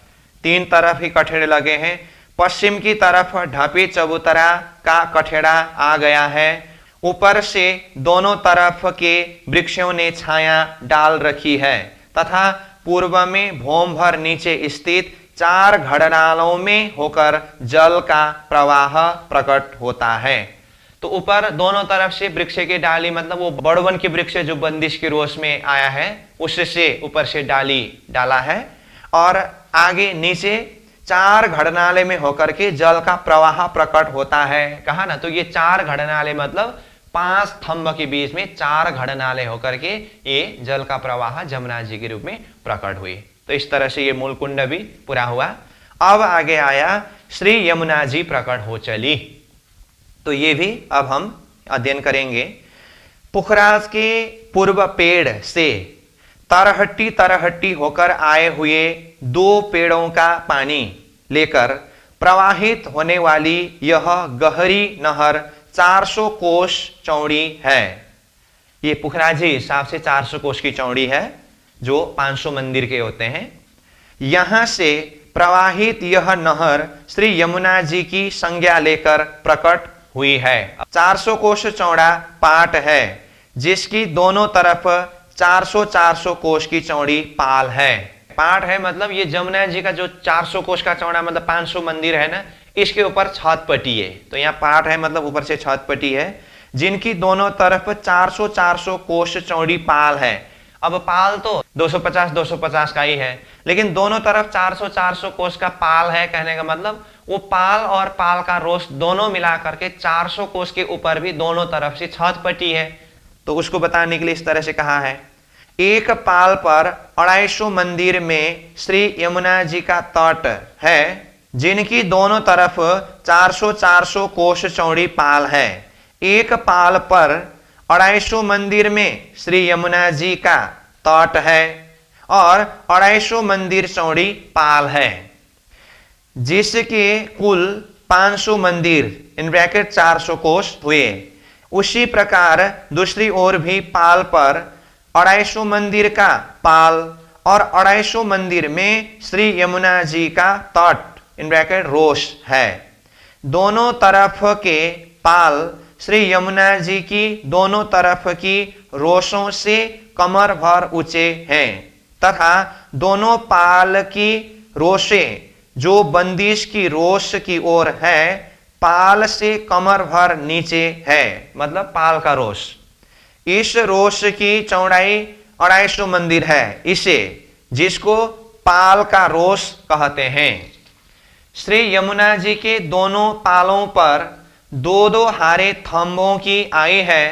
Speaker 1: तीन तरफ ही कठेड़े लगे हैं। पश्चिम की तरफ ढपी चबूतरा का कठेड़ा आ गया है। ऊपर से दोनों तरफ के वृक्षों ने छाया डाल रखी है तथा पूर्व में भौम भर नीचे स्थित चार घड़नालों में होकर जल का प्रवाह प्रकट होता है। तो ऊपर दोनों तरफ से वृक्ष की डाली मतलब वो बड़वन के वृक्ष जो बंदिश के रोष में आया है उससे ऊपर से डाली डाला है और आगे नीचे चार घड़नाले में होकर के जल का प्रवाह प्रकट होता है। कहा ना, तो ये चार घड़नाले मतलब 5 स्तंभ के बीच में 4 घड़नाले होकर के ये जल का प्रवाह जमुना जी के रूप में प्रकट हुई। तो इस तरह से ये मूल कुंड भी पूरा हुआ। अब आगे आया श्री यमुना जी प्रकट हो चली। तो ये भी अब हम अध्ययन करेंगे। पुखराज के पूर्व पेड़ से तरहट्टी तरहट्टी होकर आए हुए 2 पेड़ों का पानी लेकर प्रवाहित होने वाली यह गहरी नहर 400 कोस चौड़ी है। ये पुखराजी हिसाब से 400 कोस की चौड़ी है, जो 500 मंदिर के होते हैं। यहां से प्रवाहित यह नहर श्री यमुना जी की संज्ञा लेकर प्रकट हुई है। 400 कोस चौड़ा पाट है जिसकी दोनों तरफ 400 कोस की चौड़ी पाल है। पाट है मतलब ये जमुना जी का जो 400 कोस का चौड़ा मतलब 500 मंदिर है ना, इसके ऊपर छत पट्टी है। तो यहाँ पाट है मतलब ऊपर से छत पट्टी है जिनकी दोनों तरफ 400 कोस चौड़ी पाल है। अब पाल तो 250 का ही है, लेकिन दोनों तरफ 400 कोस का पाल है। कहने का मतलब वो पाल और पाल का रोस दोनों मिला करके 400 कोस के ऊपर भी दोनों तरफ से छत पट्टी है। तो उसको बताने के लिए इस तरह से कहा है। एक पाल पर 250 मंदिर में श्री यमुना जी का तट है जिनकी दोनों तरफ 400 कोस चौड़ी पाल है। एक पाल पर 250 मंदिर में श्री यमुना जी का तट है और 250 मंदिर चौड़ी पाल है, जिसके कुल 500 मंदिर इन ब्रैकेट 400 कोस हुए। उसी प्रकार दूसरी ओर भी पाल पर 250 मंदिर का पाल और 250 मंदिर में श्री यमुना जी का तट इन ब्रैकेट रोष है। दोनों तरफ के पाल श्री यमुना जी की दोनों तरफ की रोशों से कमर भर ऊंचे हैं तथा दोनों पाल की रोशें जो बंदिश की रोश की ओर है पाल से कमर भर नीचे है, मतलब पाल का रोश। इस रोश की चौड़ाई 250 मंदिर है, इसे जिसको पाल का रोश कहते हैं। श्री यमुना जी के दोनों पालों पर 2-2 हारे थंबों की आई है।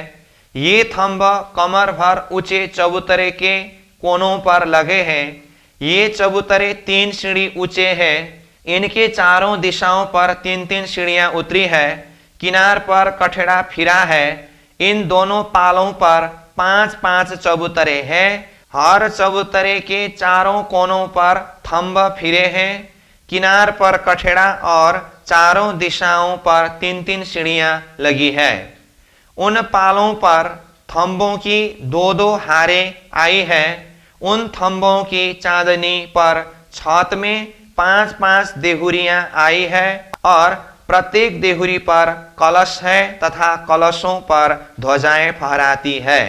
Speaker 1: ये थंब कमर भर ऊंचे चबूतरे के कोनों पर लगे हैं। ये चबूतरे 3 सीढ़ी ऊंचे हैं। इनके चारों दिशाओं पर 3-3 सीढ़ियां उतरी है। किनार पर कठड़ा फिरा है। इन दोनों पालों पर 5-5 चबूतरे हैं। हर चबूतरे के चारों कोनों पर थंब फिरे हैं। किनार पर कठड़ा और चारों दिशाओं पर 3-3 सीढ़ियां लगी है। उन पालों पर थंबों की 2-2 हारे आई है। उन थंबों की चांदनी पर छत में 5-5 देहुरियां आई है और प्रत्येक देहुरी पर कलश है तथा कलशों पर ध्वजाएं फहराती है।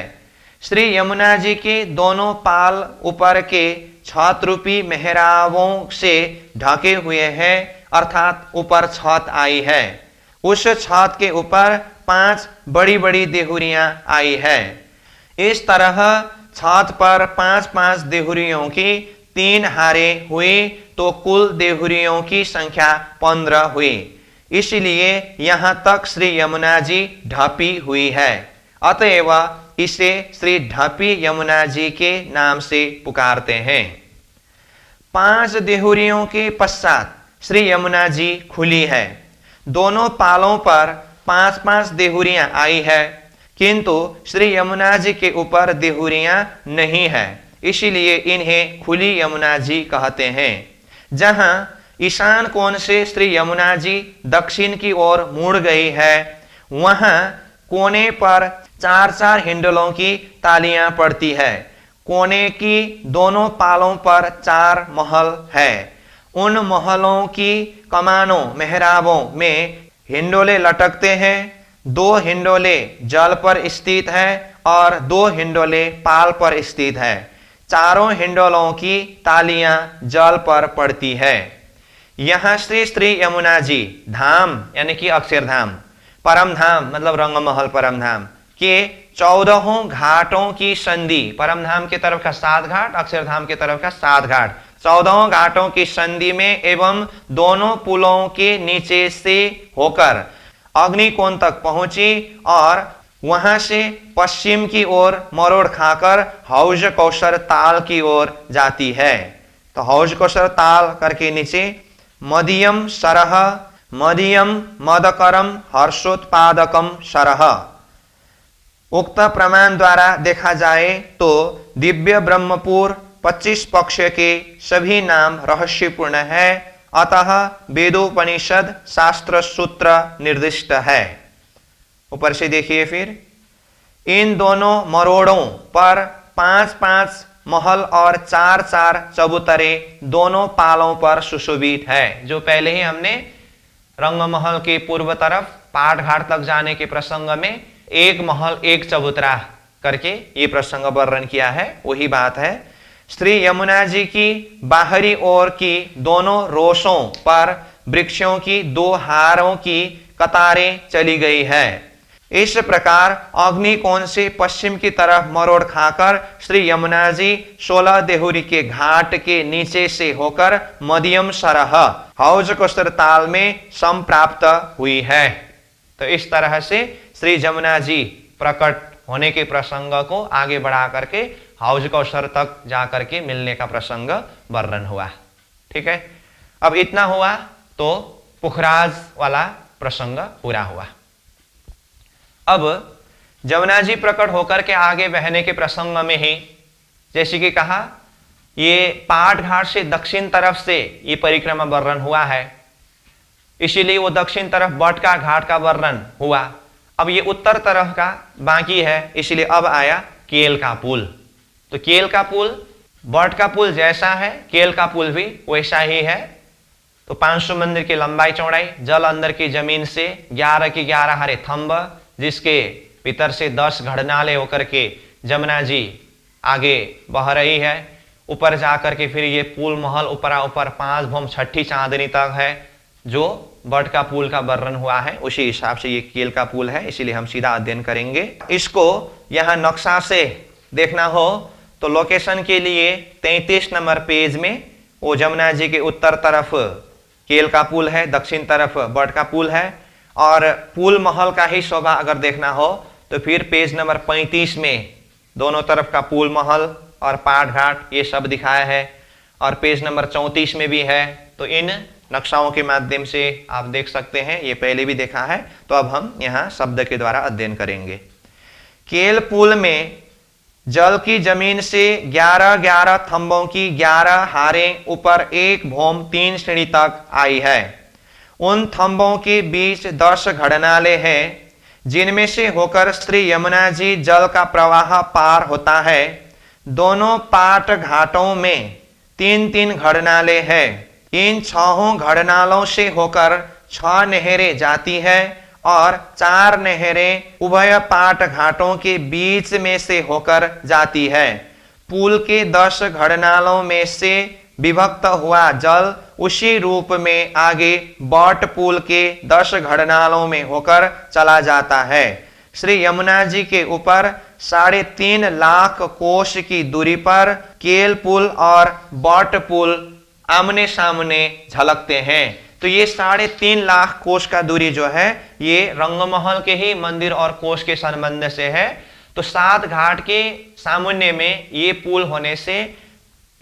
Speaker 1: श्री यमुना जी के दोनों पाल ऊपर के छत रूपी मेहराबों से ढके हुए हैं, अर्थात ऊपर छत आई है। उस छत के ऊपर 5 बड़ी बड़ी देहुरियां आई है। इस तरह छत पर 5-5 देहुरियों की 3 हारे हुई तो कुल देहुरियों की संख्या 15 हुई। इसलिए यहां तक श्री यमुना जी ढपी हुई है। अतएव इसे श्री ढपी यमुना जी के नाम से पुकारते हैं। 5 देहुरियों के पश्चात श्री यमुना जी खुली है। दोनों पालों पर 5-5 देहुरियां आई है, किंतु श्री यमुना जी के ऊपर देहुरियां नहीं है, इसीलिए इन्हें खुली यमुना जी कहते हैं। जहां ईशान कोण से श्री यमुना जी दक्षिण की ओर मुड़ गई है, वहां कोने पर 4-4 हिंडोलों की तालियां पड़ती है। कोने की दोनों पालों पर 4 महल है। उन महलों की कमानों मेहराबों में हिंडोले लटकते हैं। 2 हिंडोले जल पर स्थित है और 2 हिंडोले पाल पर स्थित है। चारों हिंडोलों की तालियां जल पर पड़ती है। यहाँ श्री यमुना जी धाम यानी कि अक्षरधाम, परम धाम मतलब रंगमहल परम धाम के 14 घाटों की संधि, परम धाम की तरफ का 7 घाट, अक्षरधाम की तरफ का 7 घाट, 14 घाटों की संधि में एवं दोनों पुलों के नीचे से होकर अग्निकोण तक पहुंची और वहां से पश्चिम की ओर मरोड़ खाकर हौज कौशर ताल की ओर जाती है। तो हौज कौशर ताल करके नीचे मदियम सरह, मदियम मदकरम हर्षोत्पादकम सरह। उक्त प्रमाण द्वारा देखा जाए तो दिव्य ब्रह्मपुर 25 पक्ष के सभी नाम रहस्यपूर्ण है, अतः वेदोपनिषद शास्त्र सूत्र निर्दिष्ट है। ऊपर से देखिए फिर, इन दोनों मरोड़ों पर 5-5 महल और 4-4 चबूतरे दोनों पालों पर सुशोभित है। जो पहले ही हमने रंगमहल के पूर्व तरफ पाट घाट तक जाने के प्रसंग में 1 महल 1 चबूतरा करके ये प्रसंग वर्णन किया है, वही बात है। श्री यमुना जी की बाहरी ओर की दोनों रोशों पर वृक्षों की 2 हारों की कतारें चली गई है। इस प्रकार अग्निकोण से पश्चिम की तरफ मरोड़ खाकर श्री यमुना जी 16 देहुरी के घाट के नीचे से होकर मध्यम सरह हौज कौशर ताल में संप्राप्त हुई है। तो इस तरह से श्री यमुना जी प्रकट होने के प्रसंग को आगे बढ़ा करके हौज कौशर तक जाकर के मिलने का प्रसंग वर्णन हुआ। ठीक है, अब इतना हुआ तो पुखराज वाला प्रसंग पूरा हुआ। अब यमुना जी प्रकट होकर के आगे बहने के प्रसंग में ही जैसे कि कहा, ये पाट घाट से दक्षिण तरफ से ये परिक्रमा वर्णन हुआ है, इसीलिए वो दक्षिण तरफ बट का घाट का वर्णन हुआ। अब ये उत्तर तरफ का बाकी है, इसलिए अब आया केल का पुल। तो केल का पुल बट का पुल जैसा है, केल का पुल भी वैसा ही है। तो 500 मंदिर की लंबाई चौड़ाई, जल अंदर की जमीन से 11 के 11 हरे थंब, जिसके भीतर से 10 घड़नाले होकर के यमुना जी आगे बह रही है। ऊपर जाकर के फिर ये पुल महल ऊपरा ऊपर 5 भौम 6ठी चांदनी तक है, जो बट का पुल का वर्णन हुआ है, उसी हिसाब से ये केल का पुल है, इसीलिए हम सीधा अध्ययन करेंगे। इसको यहाँ नक्शा से देखना हो तो लोकेशन के लिए 33 नंबर पेज में वो यमुना जी के उत्तर तरफ केल का पुल है, दक्षिण तरफ बट का पुल है। और पुल महल का ही शोभा अगर देखना हो तो फिर पेज नंबर 35 में दोनों तरफ का पुल महल और पाट घाट ये सब दिखाया है, और पेज नंबर 34 में भी है। तो इन नक्शाओं के माध्यम से आप देख सकते हैं, ये पहले भी देखा है। तो अब हम यहाँ शब्द के द्वारा अध्ययन करेंगे। केल पुल में जल की जमीन से 11-11 थंबों की 11 हारें ऊपर 1 भौम 3 श्रेणी तक आई है। उन थंबों के बीच 10 घड़नाले हैं, जिनमें से होकर श्री यमुना जी जल का प्रवाह पार होता है। दोनों पाट घाटों में 3-3 घड़नाले हैं। इन 6 घड़नालों से होकर 6 नहरें जाती है और 4 नहरें उभय पाट घाटों के बीच में से होकर जाती है। पुल के 10 घड़नालों में से विभक्त हुआ जल उसी रूप में आगे बट पुल के 10 घड़नालों में होकर चला जाता है। श्री यमुना जी के ऊपर 3.5 लाख कोस की दूरी पर केल पुल और बट पुल आमने सामने झलकते हैं। तो ये 3.5 लाख कोस का दूरी जो है ये रंगमहल के ही मंदिर और कोस के संबंध से है। तो 7 घाट के सामान्य में ये पुल होने से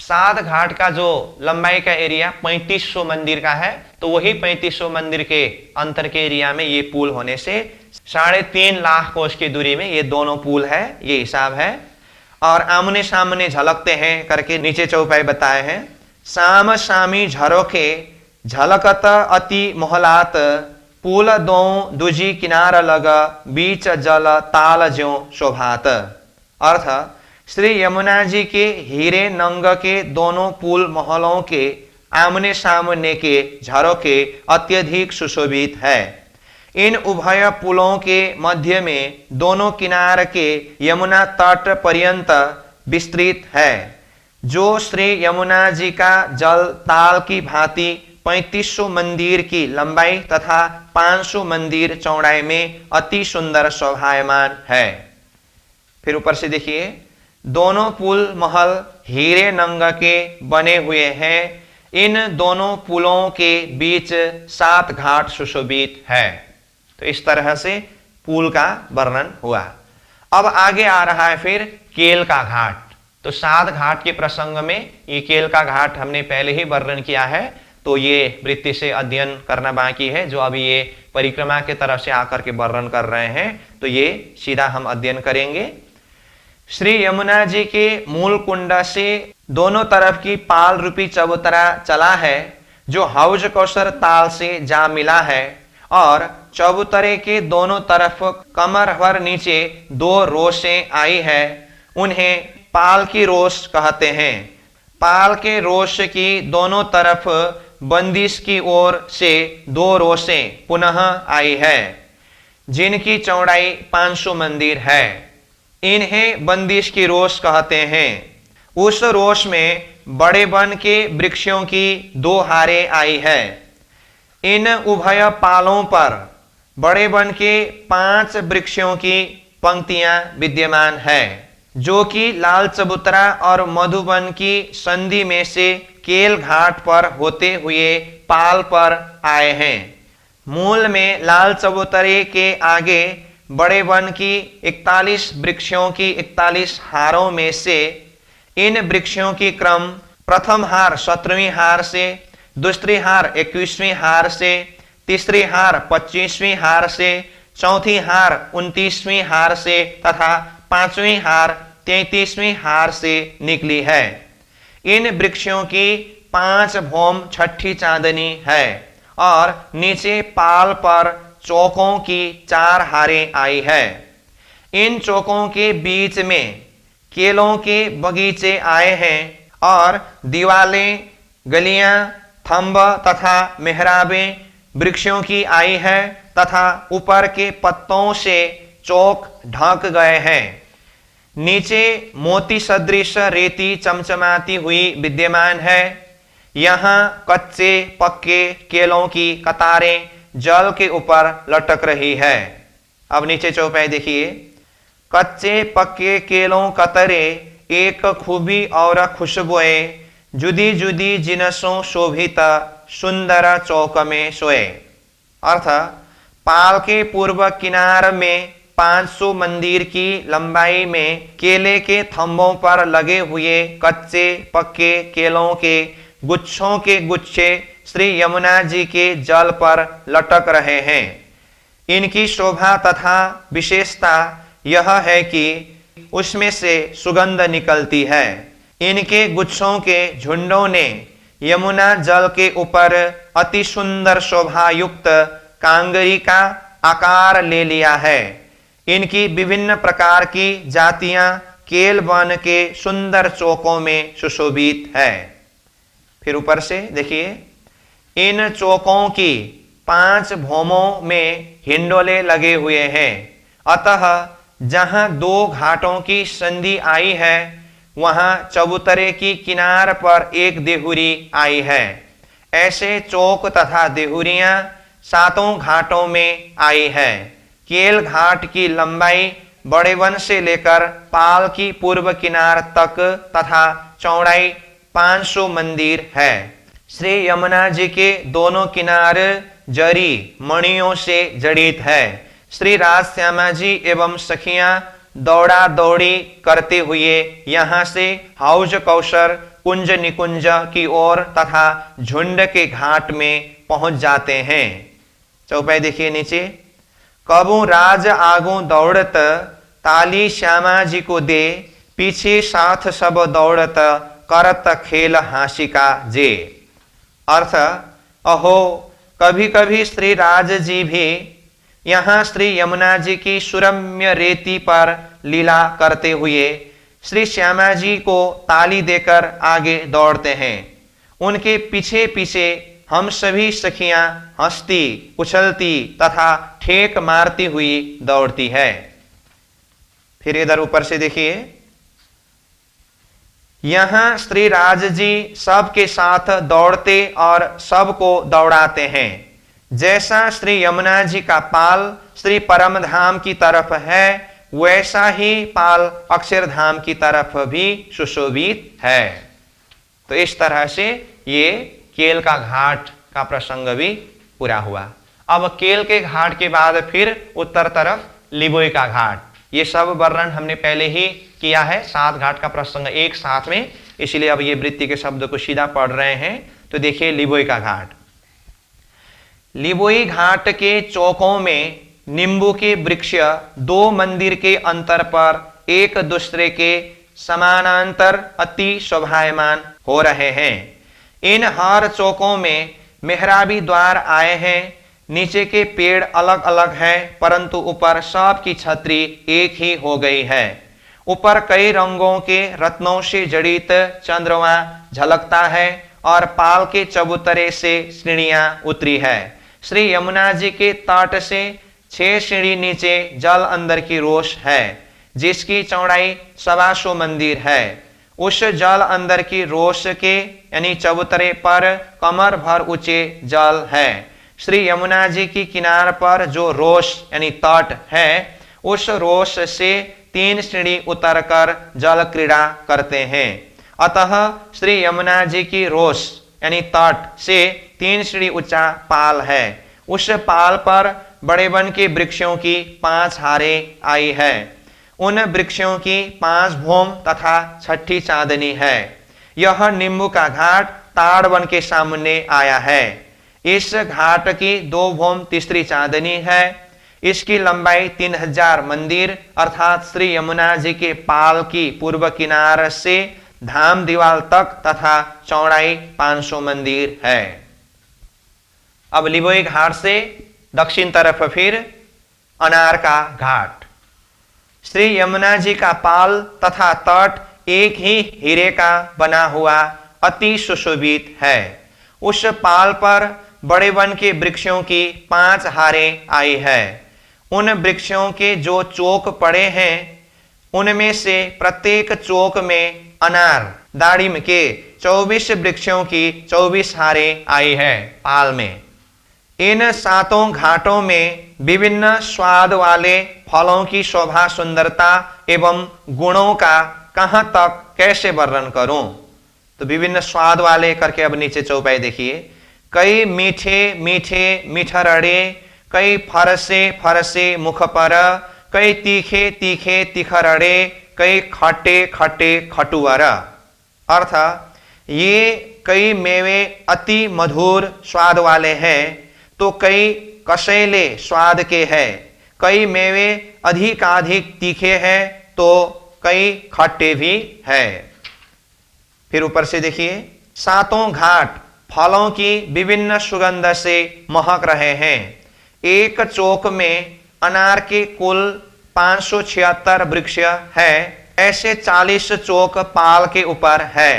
Speaker 1: सात घाट का जो लंबाई का एरिया 3500 मंदिर का है, तो वही 3500 मंदिर के अंतर के एरिया में ये पुल होने से 3.5 लाख कोस की दूरी में ये दोनों पुल है, ये हिसाब है। और आमने सामने झलकते हैं करके नीचे चौपाई बताए हैं। साम सामी झरोखे झलकत अति मोहलात, पुल दो दूजी किनार लग बीच जल ताल ज्यों शोभात। अर्थ, श्री यमुना जी के हीरे नंग के दोनों पुल महलों के आमने सामने के झरोखे अत्यधिक सुशोभित है। इन उभय पुलों के मध्य में दोनों किनार के यमुना तट पर्यंत विस्तृत है, जो श्री यमुना जी का जल ताल की भांति 3500 मंदिर की लंबाई तथा 500 मंदिर चौड़ाई में अति सुंदर शोभायमान है। फिर ऊपर से देखिए, दोनों पुल महल हीरे नंग के बने हुए हैं। इन दोनों पुलों के बीच 7 घाट सुशोभित है। तो इस तरह से पुल का वर्णन हुआ। अब आगे आ रहा है फिर केल का घाट। तो 7 घाट के प्रसंग में ये केल का घाट हमने पहले ही वर्णन किया है, तो ये वृत्ति से अध्ययन करना बाकी है। जो अभी ये परिक्रमा के तरफ से आकर के वर्णन कर रहे हैं, तो ये सीधा हम अध्ययन करेंगे। श्री यमुना जी के मूल कुंड से दोनों तरफ की पाल रूपी चबूतरा चला है, जो हौज कौसर ताल से जा मिला है। और चबूतरे के दोनों तरफ कमर भर नीचे 2 रोशें आई है, उन्हें पाल की रोश कहते हैं। पाल के रोश की दोनों तरफ बंदिश की ओर से 2 रोशें पुनः आई है, जिनकी चौड़ाई 500 मंदिर है। इन्हें बंदिश की रोश कहते हैं। उस रोश में बड़े वन के वृक्षों की 2 हारें आई है। इन उभय पालों पर बड़े वन के 5 वृक्षों की पंक्तियां विद्यमान है, जो कि लाल चबूतरा और मधुबन की संधि में से केल घाट पर होते हुए पाल पर आए हैं। मूल में लाल चबूतरे के आगे बड़े वन की 41 वृक्षों की 41 हारों में से इन वृक्षों की क्रम प्रथम हार 17वीं हार से, दूसरी हार 21वीं हार से, तीसरी हार 25वीं हार से, चौथी हार 29वीं हार से तथा 5वीं हार 33वीं हार से निकली है। इन वृक्षों की 5 भौम छठी चांदनी है और नीचे पाल पर चौकों की 4 हारें आई है। इन चौकों के बीच में केलों के बगीचे आए हैं और दीवालें, गलियां, थंब तथा मेहराबें वृक्षों की आई है तथा ऊपर के पत्तों से चौक ढक गए हैं। नीचे मोती सदृश रेती चमचमाती हुई विद्यमान है। यहाँ कच्चे पक्के केलों की कतारें जल के ऊपर लटक रही है। अब नीचे चौपाई देखिए, कच्चे पक्के केलों कतरे एक खूबी और खुशबुएं, जुदी जुदी जिनसों शोभित सुंदर चौक में सोए। अर्थ, पाल के पूर्व किनार में 500 मंदिर की लंबाई में केले के थंबों पर लगे हुए कच्चे पक्के केलों के गुच्छे श्री यमुना जी के जल पर लटक रहे हैं। इनकी शोभा तथा विशेषता यह है कि उसमें से सुगंध निकलती है। इनके गुच्छों के झुंडों ने यमुना जल के ऊपर अति सुंदर शोभा युक्त कांगरी का आकार ले लिया है। इनकी विभिन्न प्रकार की जातियां केल वन के सुंदर चौकों में सुशोभित है। फिर ऊपर से देखिए, इन चौकों की 5 भौमों में हिंडोले लगे हुए हैं। अतः जहां 2 घाटों की संधि आई है, वहां चबूतरे की किनार पर एक देहुरी आई है। ऐसे चौक तथा देहुरियां 7 घाटों में आई है। केल घाट की लंबाई बड़े वन से लेकर पाल की पूर्व किनार तक तथा चौड़ाई 500 मंदिर है। श्री यमुना जी के दोनों किनार जरी मणियों से जड़ित है। श्री राजश्यामा जी एवं सखियां दौड़ा दौड़ी करते हुए यहाँ से हौज कौशर कुंज निकुंज की ओर तथा झुंड के घाट में पहुंच जाते हैं। चौपाई देखिए नीचे, कबू राज आगू दौड़त ताली श्यामा जी को दे, पीछे साथ सब दौड़त करत खेल हासिका जे। अर्थ, अहो कभी कभी श्री राज जी भी यहाँ श्री यमुना जी की सुरम्य रेती पर लीला करते हुए श्री श्यामा जी को ताली देकर आगे दौड़ते हैं। उनके पीछे पीछे हम सभी सखियां हंसती उछलती तथा ठेक मारती हुई दौड़ती है। फिर इधर ऊपर से देखिए, यहां श्री राज जी सबके साथ दौड़ते और सबको दौड़ाते हैं। जैसा श्री यमुना जी का पाल श्री परम धाम की तरफ है, वैसा ही पाल अक्षरधाम की तरफ भी सुशोभित है। तो इस तरह से ये केल का घाट का प्रसंग भी पूरा हुआ। अब केल के घाट के बाद फिर उत्तर तरफ लिबोई का घाट, ये सब वर्णन हमने पहले ही किया है। 7 घाट का प्रसंग एक साथ में, इसलिए अब ये वृत्ति के शब्द को सीधा पढ़ रहे हैं। तो देखिए लिबोई का घाट। लिबोई घाट के चौकों में नींबू के वृक्ष 2 मंदिर के अंतर पर एक दूसरे के समानांतर अति शोभायमान हो रहे हैं। इन हर चौकों में मेहराबी द्वार आए हैं। नीचे के पेड़ अलग अलग हैं, परंतु ऊपर सबकी छतरी एक ही हो गई है। ऊपर कई रंगों के रत्नों से जड़ित चंद्रमा झलकता है और पाल के चबूतरे से सीढ़ियां उतरी है। श्री यमुना जी के तट से 6 सीढ़ी नीचे जल अंदर की रोश है, जिसकी चौड़ाई 125 मंदिर है। उस जल अंदर की रोश के यानी चबूतरे पर कमर भर ऊंचे जल है। श्री यमुना जी की किनार पर जो रोश यानी तट है, उस रोश से 3 सीढ़ी उतरकर जल क्रीड़ा करते हैं। अतः श्री यमुना जी की रोश यानी तट से 3 सीढ़ी ऊंचा पाल है। उस पाल पर बड़े वन के वृक्षों की 5 हारें आई है। उन वृक्षों की 5 भौम तथा 6ठी चांदनी है। यह नींबू का घाट ताड़ वन के सामने आया है। इस घाट की 2 भौम तीसरी चांदनी है। इसकी लंबाई 3000 मंदिर अर्थात श्री यमुना जी के पाल की पूर्व किनार से धाम दीवाल तक तथा चौड़ाई 500 मंदिर है। अब लिबोई घाट से दक्षिण तरफ फिर अनार का घाट। श्री यमुना जी का पाल तथा तट एक ही हीरे का बना हुआ अति सुशोभित है। उस पाल पर बड़े वन के वृक्षों की 5 हारें आई है। उन वृक्षों के जो चोक पड़े हैं, उनमें से प्रत्येक चोक में अनार दाड़िम के 24 वृक्षों की 24 हारें आई है पाल में। इन 7 घाटों में विभिन्न स्वाद वाले फलों की शोभा सुंदरता एवं गुणों का कहां तक कैसे वर्णन करूं। तो विभिन्न स्वाद वाले करके अब नीचे चौपाई देखिए। कई मीठे मीठे मिठरड़े, कई फरसे फरसे मुख पर, कई तीखे तीखे तिखरड़े, कई खट्टे खट्टे खटुअर। अर्थ, ये कई मेवे अति मधुर स्वाद वाले हैं तो कई कसेले स्वाद के हैं। कई मेवे अधिकाधिक तीखे हैं तो कई खट्टे भी हैं। फिर ऊपर से देखिए, 7 घाट फलों की विभिन्न सुगंध से महक रहे हैं। एक चौक में अनार के कुल 576 वृक्ष है। ऐसे 40 चौक पाल के ऊपर है।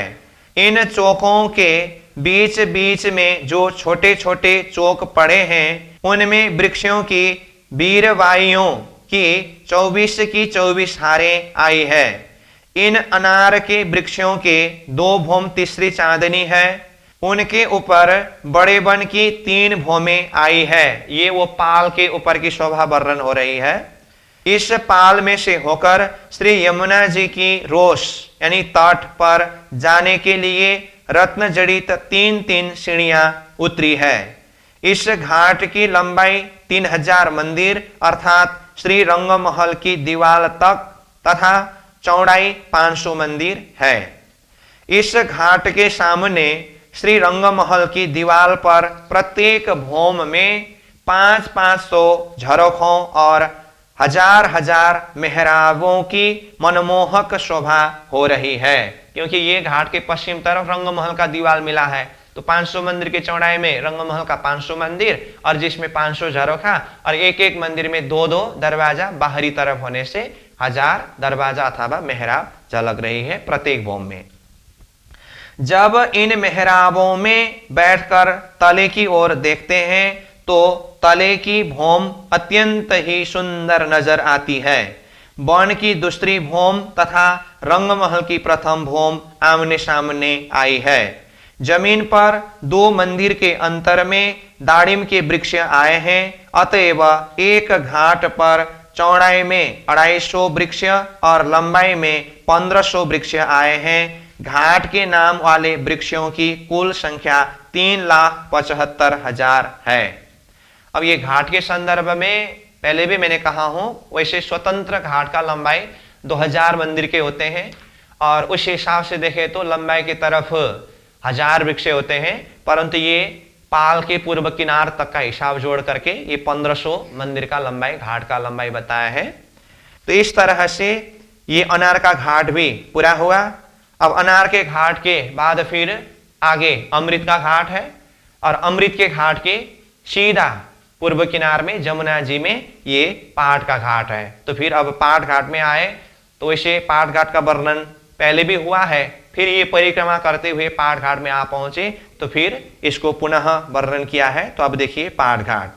Speaker 1: इन चौकों के बीच बीच में जो छोटे छोटे चौक पड़े हैं, उनमें वृक्षों की वीरवाइयों की 24 की 24 हारें आई है। इन अनार के वृक्षों के 2 भौम तीसरी चांदनी है। उनके ऊपर बड़े वन की 3 भौमें आई है। ये वो पाल के ऊपर की शोभा वर्णन हो रही है। इस पाल में से होकर श्री यमुना जी की रोश यानी तट पर जाने के लिए रत्न जड़ित 3-3 सीढ़ियां उतरी है। इस घाट की लंबाई 3000 मंदिर अर्थात श्री रंगमहल की दीवार तक तथा चौड़ाई 500 मंदिर है। इस घाट के सामने श्री रंगमहल की दीवार पर प्रत्येक भौम में 500 झरोखों और हजार मेहराबों की मनमोहक शोभा हो रही है, क्योंकि ये घाट के पश्चिम तरफ रंगमहल का दीवार मिला है। तो 500 मंदिर की चौड़ाई में रंगमहल का 500 मंदिर और जिसमें 500 झरोखा और एक एक मंदिर में 2-2 दरवाजा बाहरी तरफ होने से 1000 दरवाजा अथवा मेहराब झलक रही है प्रत्येक भौम में। जब इन मेहराबों में बैठकर तले की ओर देखते हैं तो तले की भौम अत्यंत ही सुंदर नजर आती है। वन की दूसरी भौम तथा रंगमहल की प्रथम भौम आमने सामने आई है। जमीन पर 2 मंदिर के अंतर में दाड़िम के वृक्ष आए हैं, अतएव एक घाट पर चौड़ाई में 250 वृक्ष और लंबाई में 1500 वृक्ष आए हैं। घाट के नाम वाले वृक्षों की कुल संख्या 3,75,000 है। अब ये घाट के संदर्भ में पहले भी मैंने कहा हूं, वैसे स्वतंत्र घाट का लंबाई 2000 मंदिर के होते हैं और उस हिसाब से देखें तो लंबाई की तरफ 1000 वृक्ष होते हैं, परंतु ये पाल के पूर्व किनार तक का हिसाब जोड़ करके ये 1500 मंदिर का लंबाई घाट का लंबाई बताया है। तो इस तरह से ये अनार का घाट भी पूरा हुआ। अब अनार के घाट के बाद फिर आगे अमृत का घाट है और अमृत के घाट के सीधा पूर्व किनार में जमुना जी में ये पाट का घाट है। तो फिर अब पाट घाट में आए तो वैसे पाट घाट का वर्णन पहले भी हुआ है, फिर ये परिक्रमा करते हुए पाट घाट में आ पहुंचे तो फिर इसको पुनः वर्णन किया है। तो अब देखिए पाट घाट।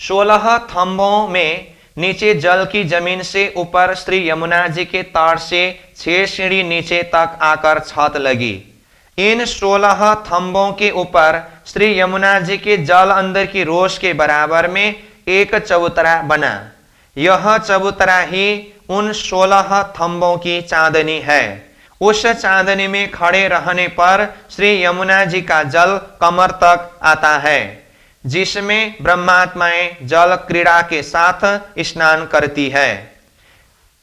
Speaker 1: 16 थंबों में नीचे जल की जमीन से ऊपर श्री यमुना जी के तट से 6 सीढ़ी नीचे तक आकर छत लगी। इन 16 थंबों के ऊपर श्री यमुना जी के जल अंदर की रोश के बराबर में एक चबूतरा बना। यह चबूतरा ही उन 16 थंबों की चांदनी है। उस चांदनी में खड़े रहने पर श्री यमुना जी का जल कमर तक आता है, जिसमें ब्रह्मात्माएं जल क्रीड़ा के साथ स्नान करती है।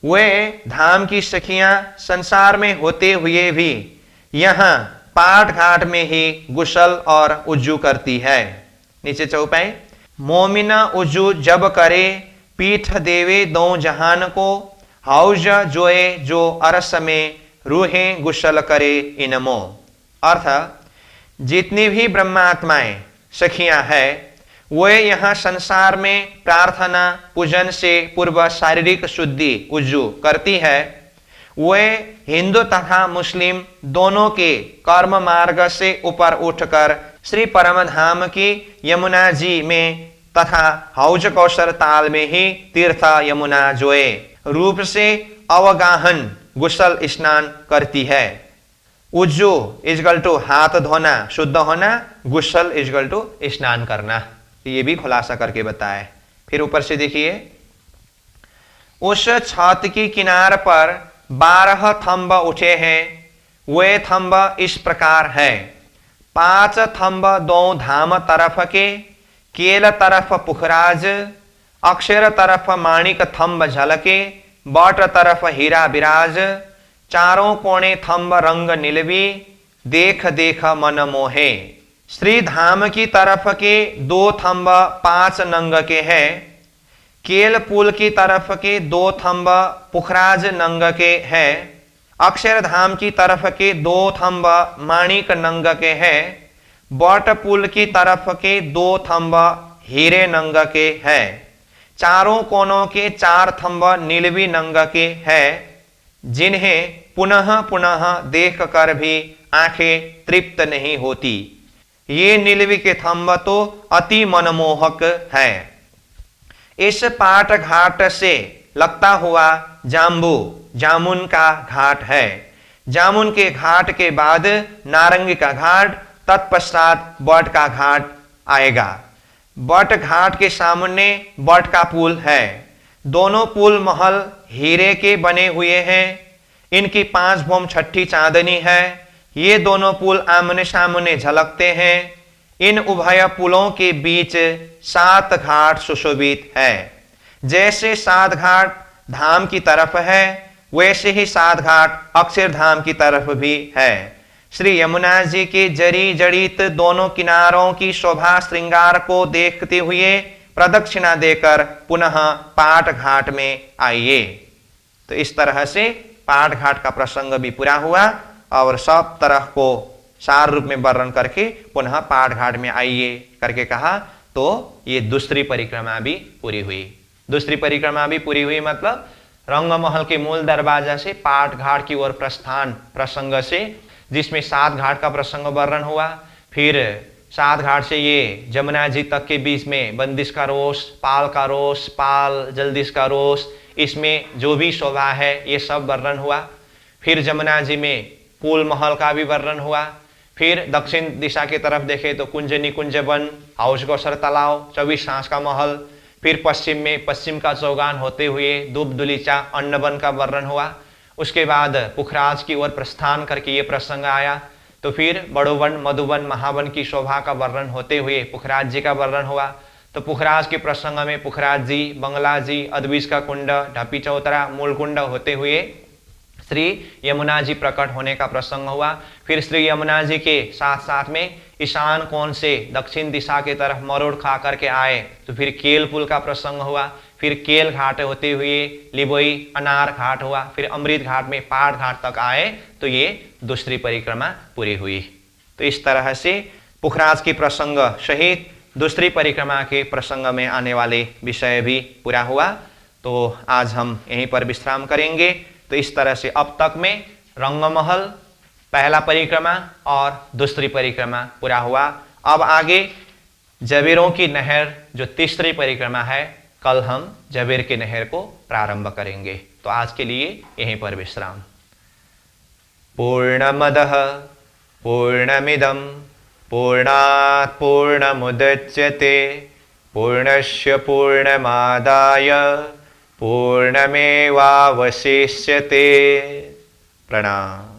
Speaker 1: वे धाम की सखियां संसार में होते हुए भी यहाँ पाट घाट में ही गुसल और उज्जू करती है। नीचे चौपाई। मोमिना उज्जू जब करे पीठ देवे दो जहान को, हौज जोए जो अरस में रूहे गुसल करे इनमो। अर्थ, जितनी भी ब्रह्मात्माएं सखियां हैं वे यहाँ संसार में प्रार्थना पूजन से पूर्व शारीरिक शुद्धि उज्जू करती है। वे हिंदू तथा मुस्लिम दोनों के कर्म मार्ग से ऊपर उठकर श्री परमधाम की यमुना जी में तथा हौज कौशर ताल में ही तीर्थ यमुना जोए रूप से अवगाहन गुसल स्नान करती है। उज्जू इजगल टू हाथ धोना शुद्ध होना, गुसल इजगल टू स्नान करना। ये भी खुलासा करके बताए। फिर ऊपर से देखिए, उस छत की किनार पर 12 थंब उठे हैं। वे थंब इस प्रकार है। 5 थंब 2 धाम तरफ के, केल तरफ पुखराज, अक्षर तरफ माणिक थंब झलके, बट तरफ हीरा विराज, चारों कोणे थंब रंग नीलवी, देख देख मन मोहे। श्री धाम की तरफ के 2 थंब 5 नंग के हैं। केल पुल की तरफ के 2 थंब पुखराज नंग के हैं। अक्षरधाम की तरफ के 2 थंब माणिक नंग के हैं। बट पुल की तरफ के 2 थंब हीरे नंग के हैं। चारों कोनों के 4 थंब नीलवी नंग के हैं, जिन्हें पुनः पुनः देख कर भी आंखें तृप्त नहीं होती। ये नीलवी के थंब तो अति मनमोहक है। इस पाट घाट से लगता हुआ जाम्बू जामुन का घाट है। जामुन के घाट के बाद नारंगी का घाट, तत्पश्चात बट का घाट आएगा। बट घाट के सामने बट का पुल है। दोनों पुल महल हीरे के बने हुए हैं। इनकी 5 भौम छठी चांदनी है। ये दोनों पुल आमने सामने झलकते हैं। इन उभय पुलों के बीच 7 घाट सुशोभित है। जैसे 7 घाट धाम की तरफ है, वैसे ही 7 घाट अक्षरधाम की तरफ भी है। श्री यमुना जी के जड़ी जड़ित दोनों किनारों की शोभा श्रृंगार को देखते हुए प्रदक्षिणा देकर पुनः पाट घाट में आइए। तो इस तरह से पाट घाट का प्रसंग भी पूरा हुआ और सब तरह को सार रूप में वर्णन करके पुनः पाट घाट में आइए करके कहा। तो ये दूसरी परिक्रमा भी पूरी हुई। दूसरी परिक्रमा भी पूरी हुई मतलब रंगमहल के मूल दरवाजा से पाट घाट की ओर प्रस्थान प्रसंग से, जिसमें 7 घाट का प्रसंग वर्णन हुआ। फिर 7 घाट से ये जमुना जी तक के बीच में बंदिश का रोष, पाल का रोष, पाल जल्दिश का रोष, इसमें जो भी शोभा है ये सब वर्णन हुआ। फिर जमुना जी में पुल महल का भी वर्णन हुआ। फिर दक्षिण दिशा की तरफ देखे तो कुंज निकुंज वन, हाउस गौसर तालाब, 24 सांस का महल। फिर पश्चिम में पश्चिम का चौगान होते हुए दूब दुलीचा अन्नवन का वर्णन हुआ। उसके बाद पुखराज की ओर प्रस्थान करके ये प्रसंग आया। तो फिर बड़ोवन, मधुवन, महावन की शोभा का वर्णन होते हुए पुखराज जी का वर्णन हुआ। तो पुखराज के प्रसंग में पुखराज जी, बंगला जी, अद्विज का कुंड, ढपी चौतरा, मूल कुंड होते हुए श्री यमुना जी प्रकट होने का प्रसंग हुआ। फिर श्री यमुना जी के साथ साथ में ईशान कोण से दक्षिण दिशा की तरफ मरोड़ खा करके आए तो फिर केल पुल का प्रसंग हुआ। फिर केल घाट होते हुए लिबोई अनार घाट हुआ। फिर अमृत घाट में पाट घाट तक आए तो ये दूसरी परिक्रमा पूरी हुई। तो इस तरह से पुखराज की प्रसंग सहित दूसरी परिक्रमा के प्रसंग में आने वाले विषय भी पूरा हुआ। तो आज हम यहीं पर विश्राम करेंगे। तो इस तरह से अब तक में रंगमहल पहला परिक्रमा और दूसरी परिक्रमा पूरा हुआ। अब आगे जबेरों की नहर जो तीसरी परिक्रमा है, कल हम जबेर की नहर को प्रारंभ करेंगे। तो आज के लिए यहीं पर विश्राम। पूर्णमदः पूर्णमिदं पूर्णात् पूर्णमुदच्यते पूर्णस्य पूर्णमादाय पूर्णमेवावशिष्यते। प्रणाम।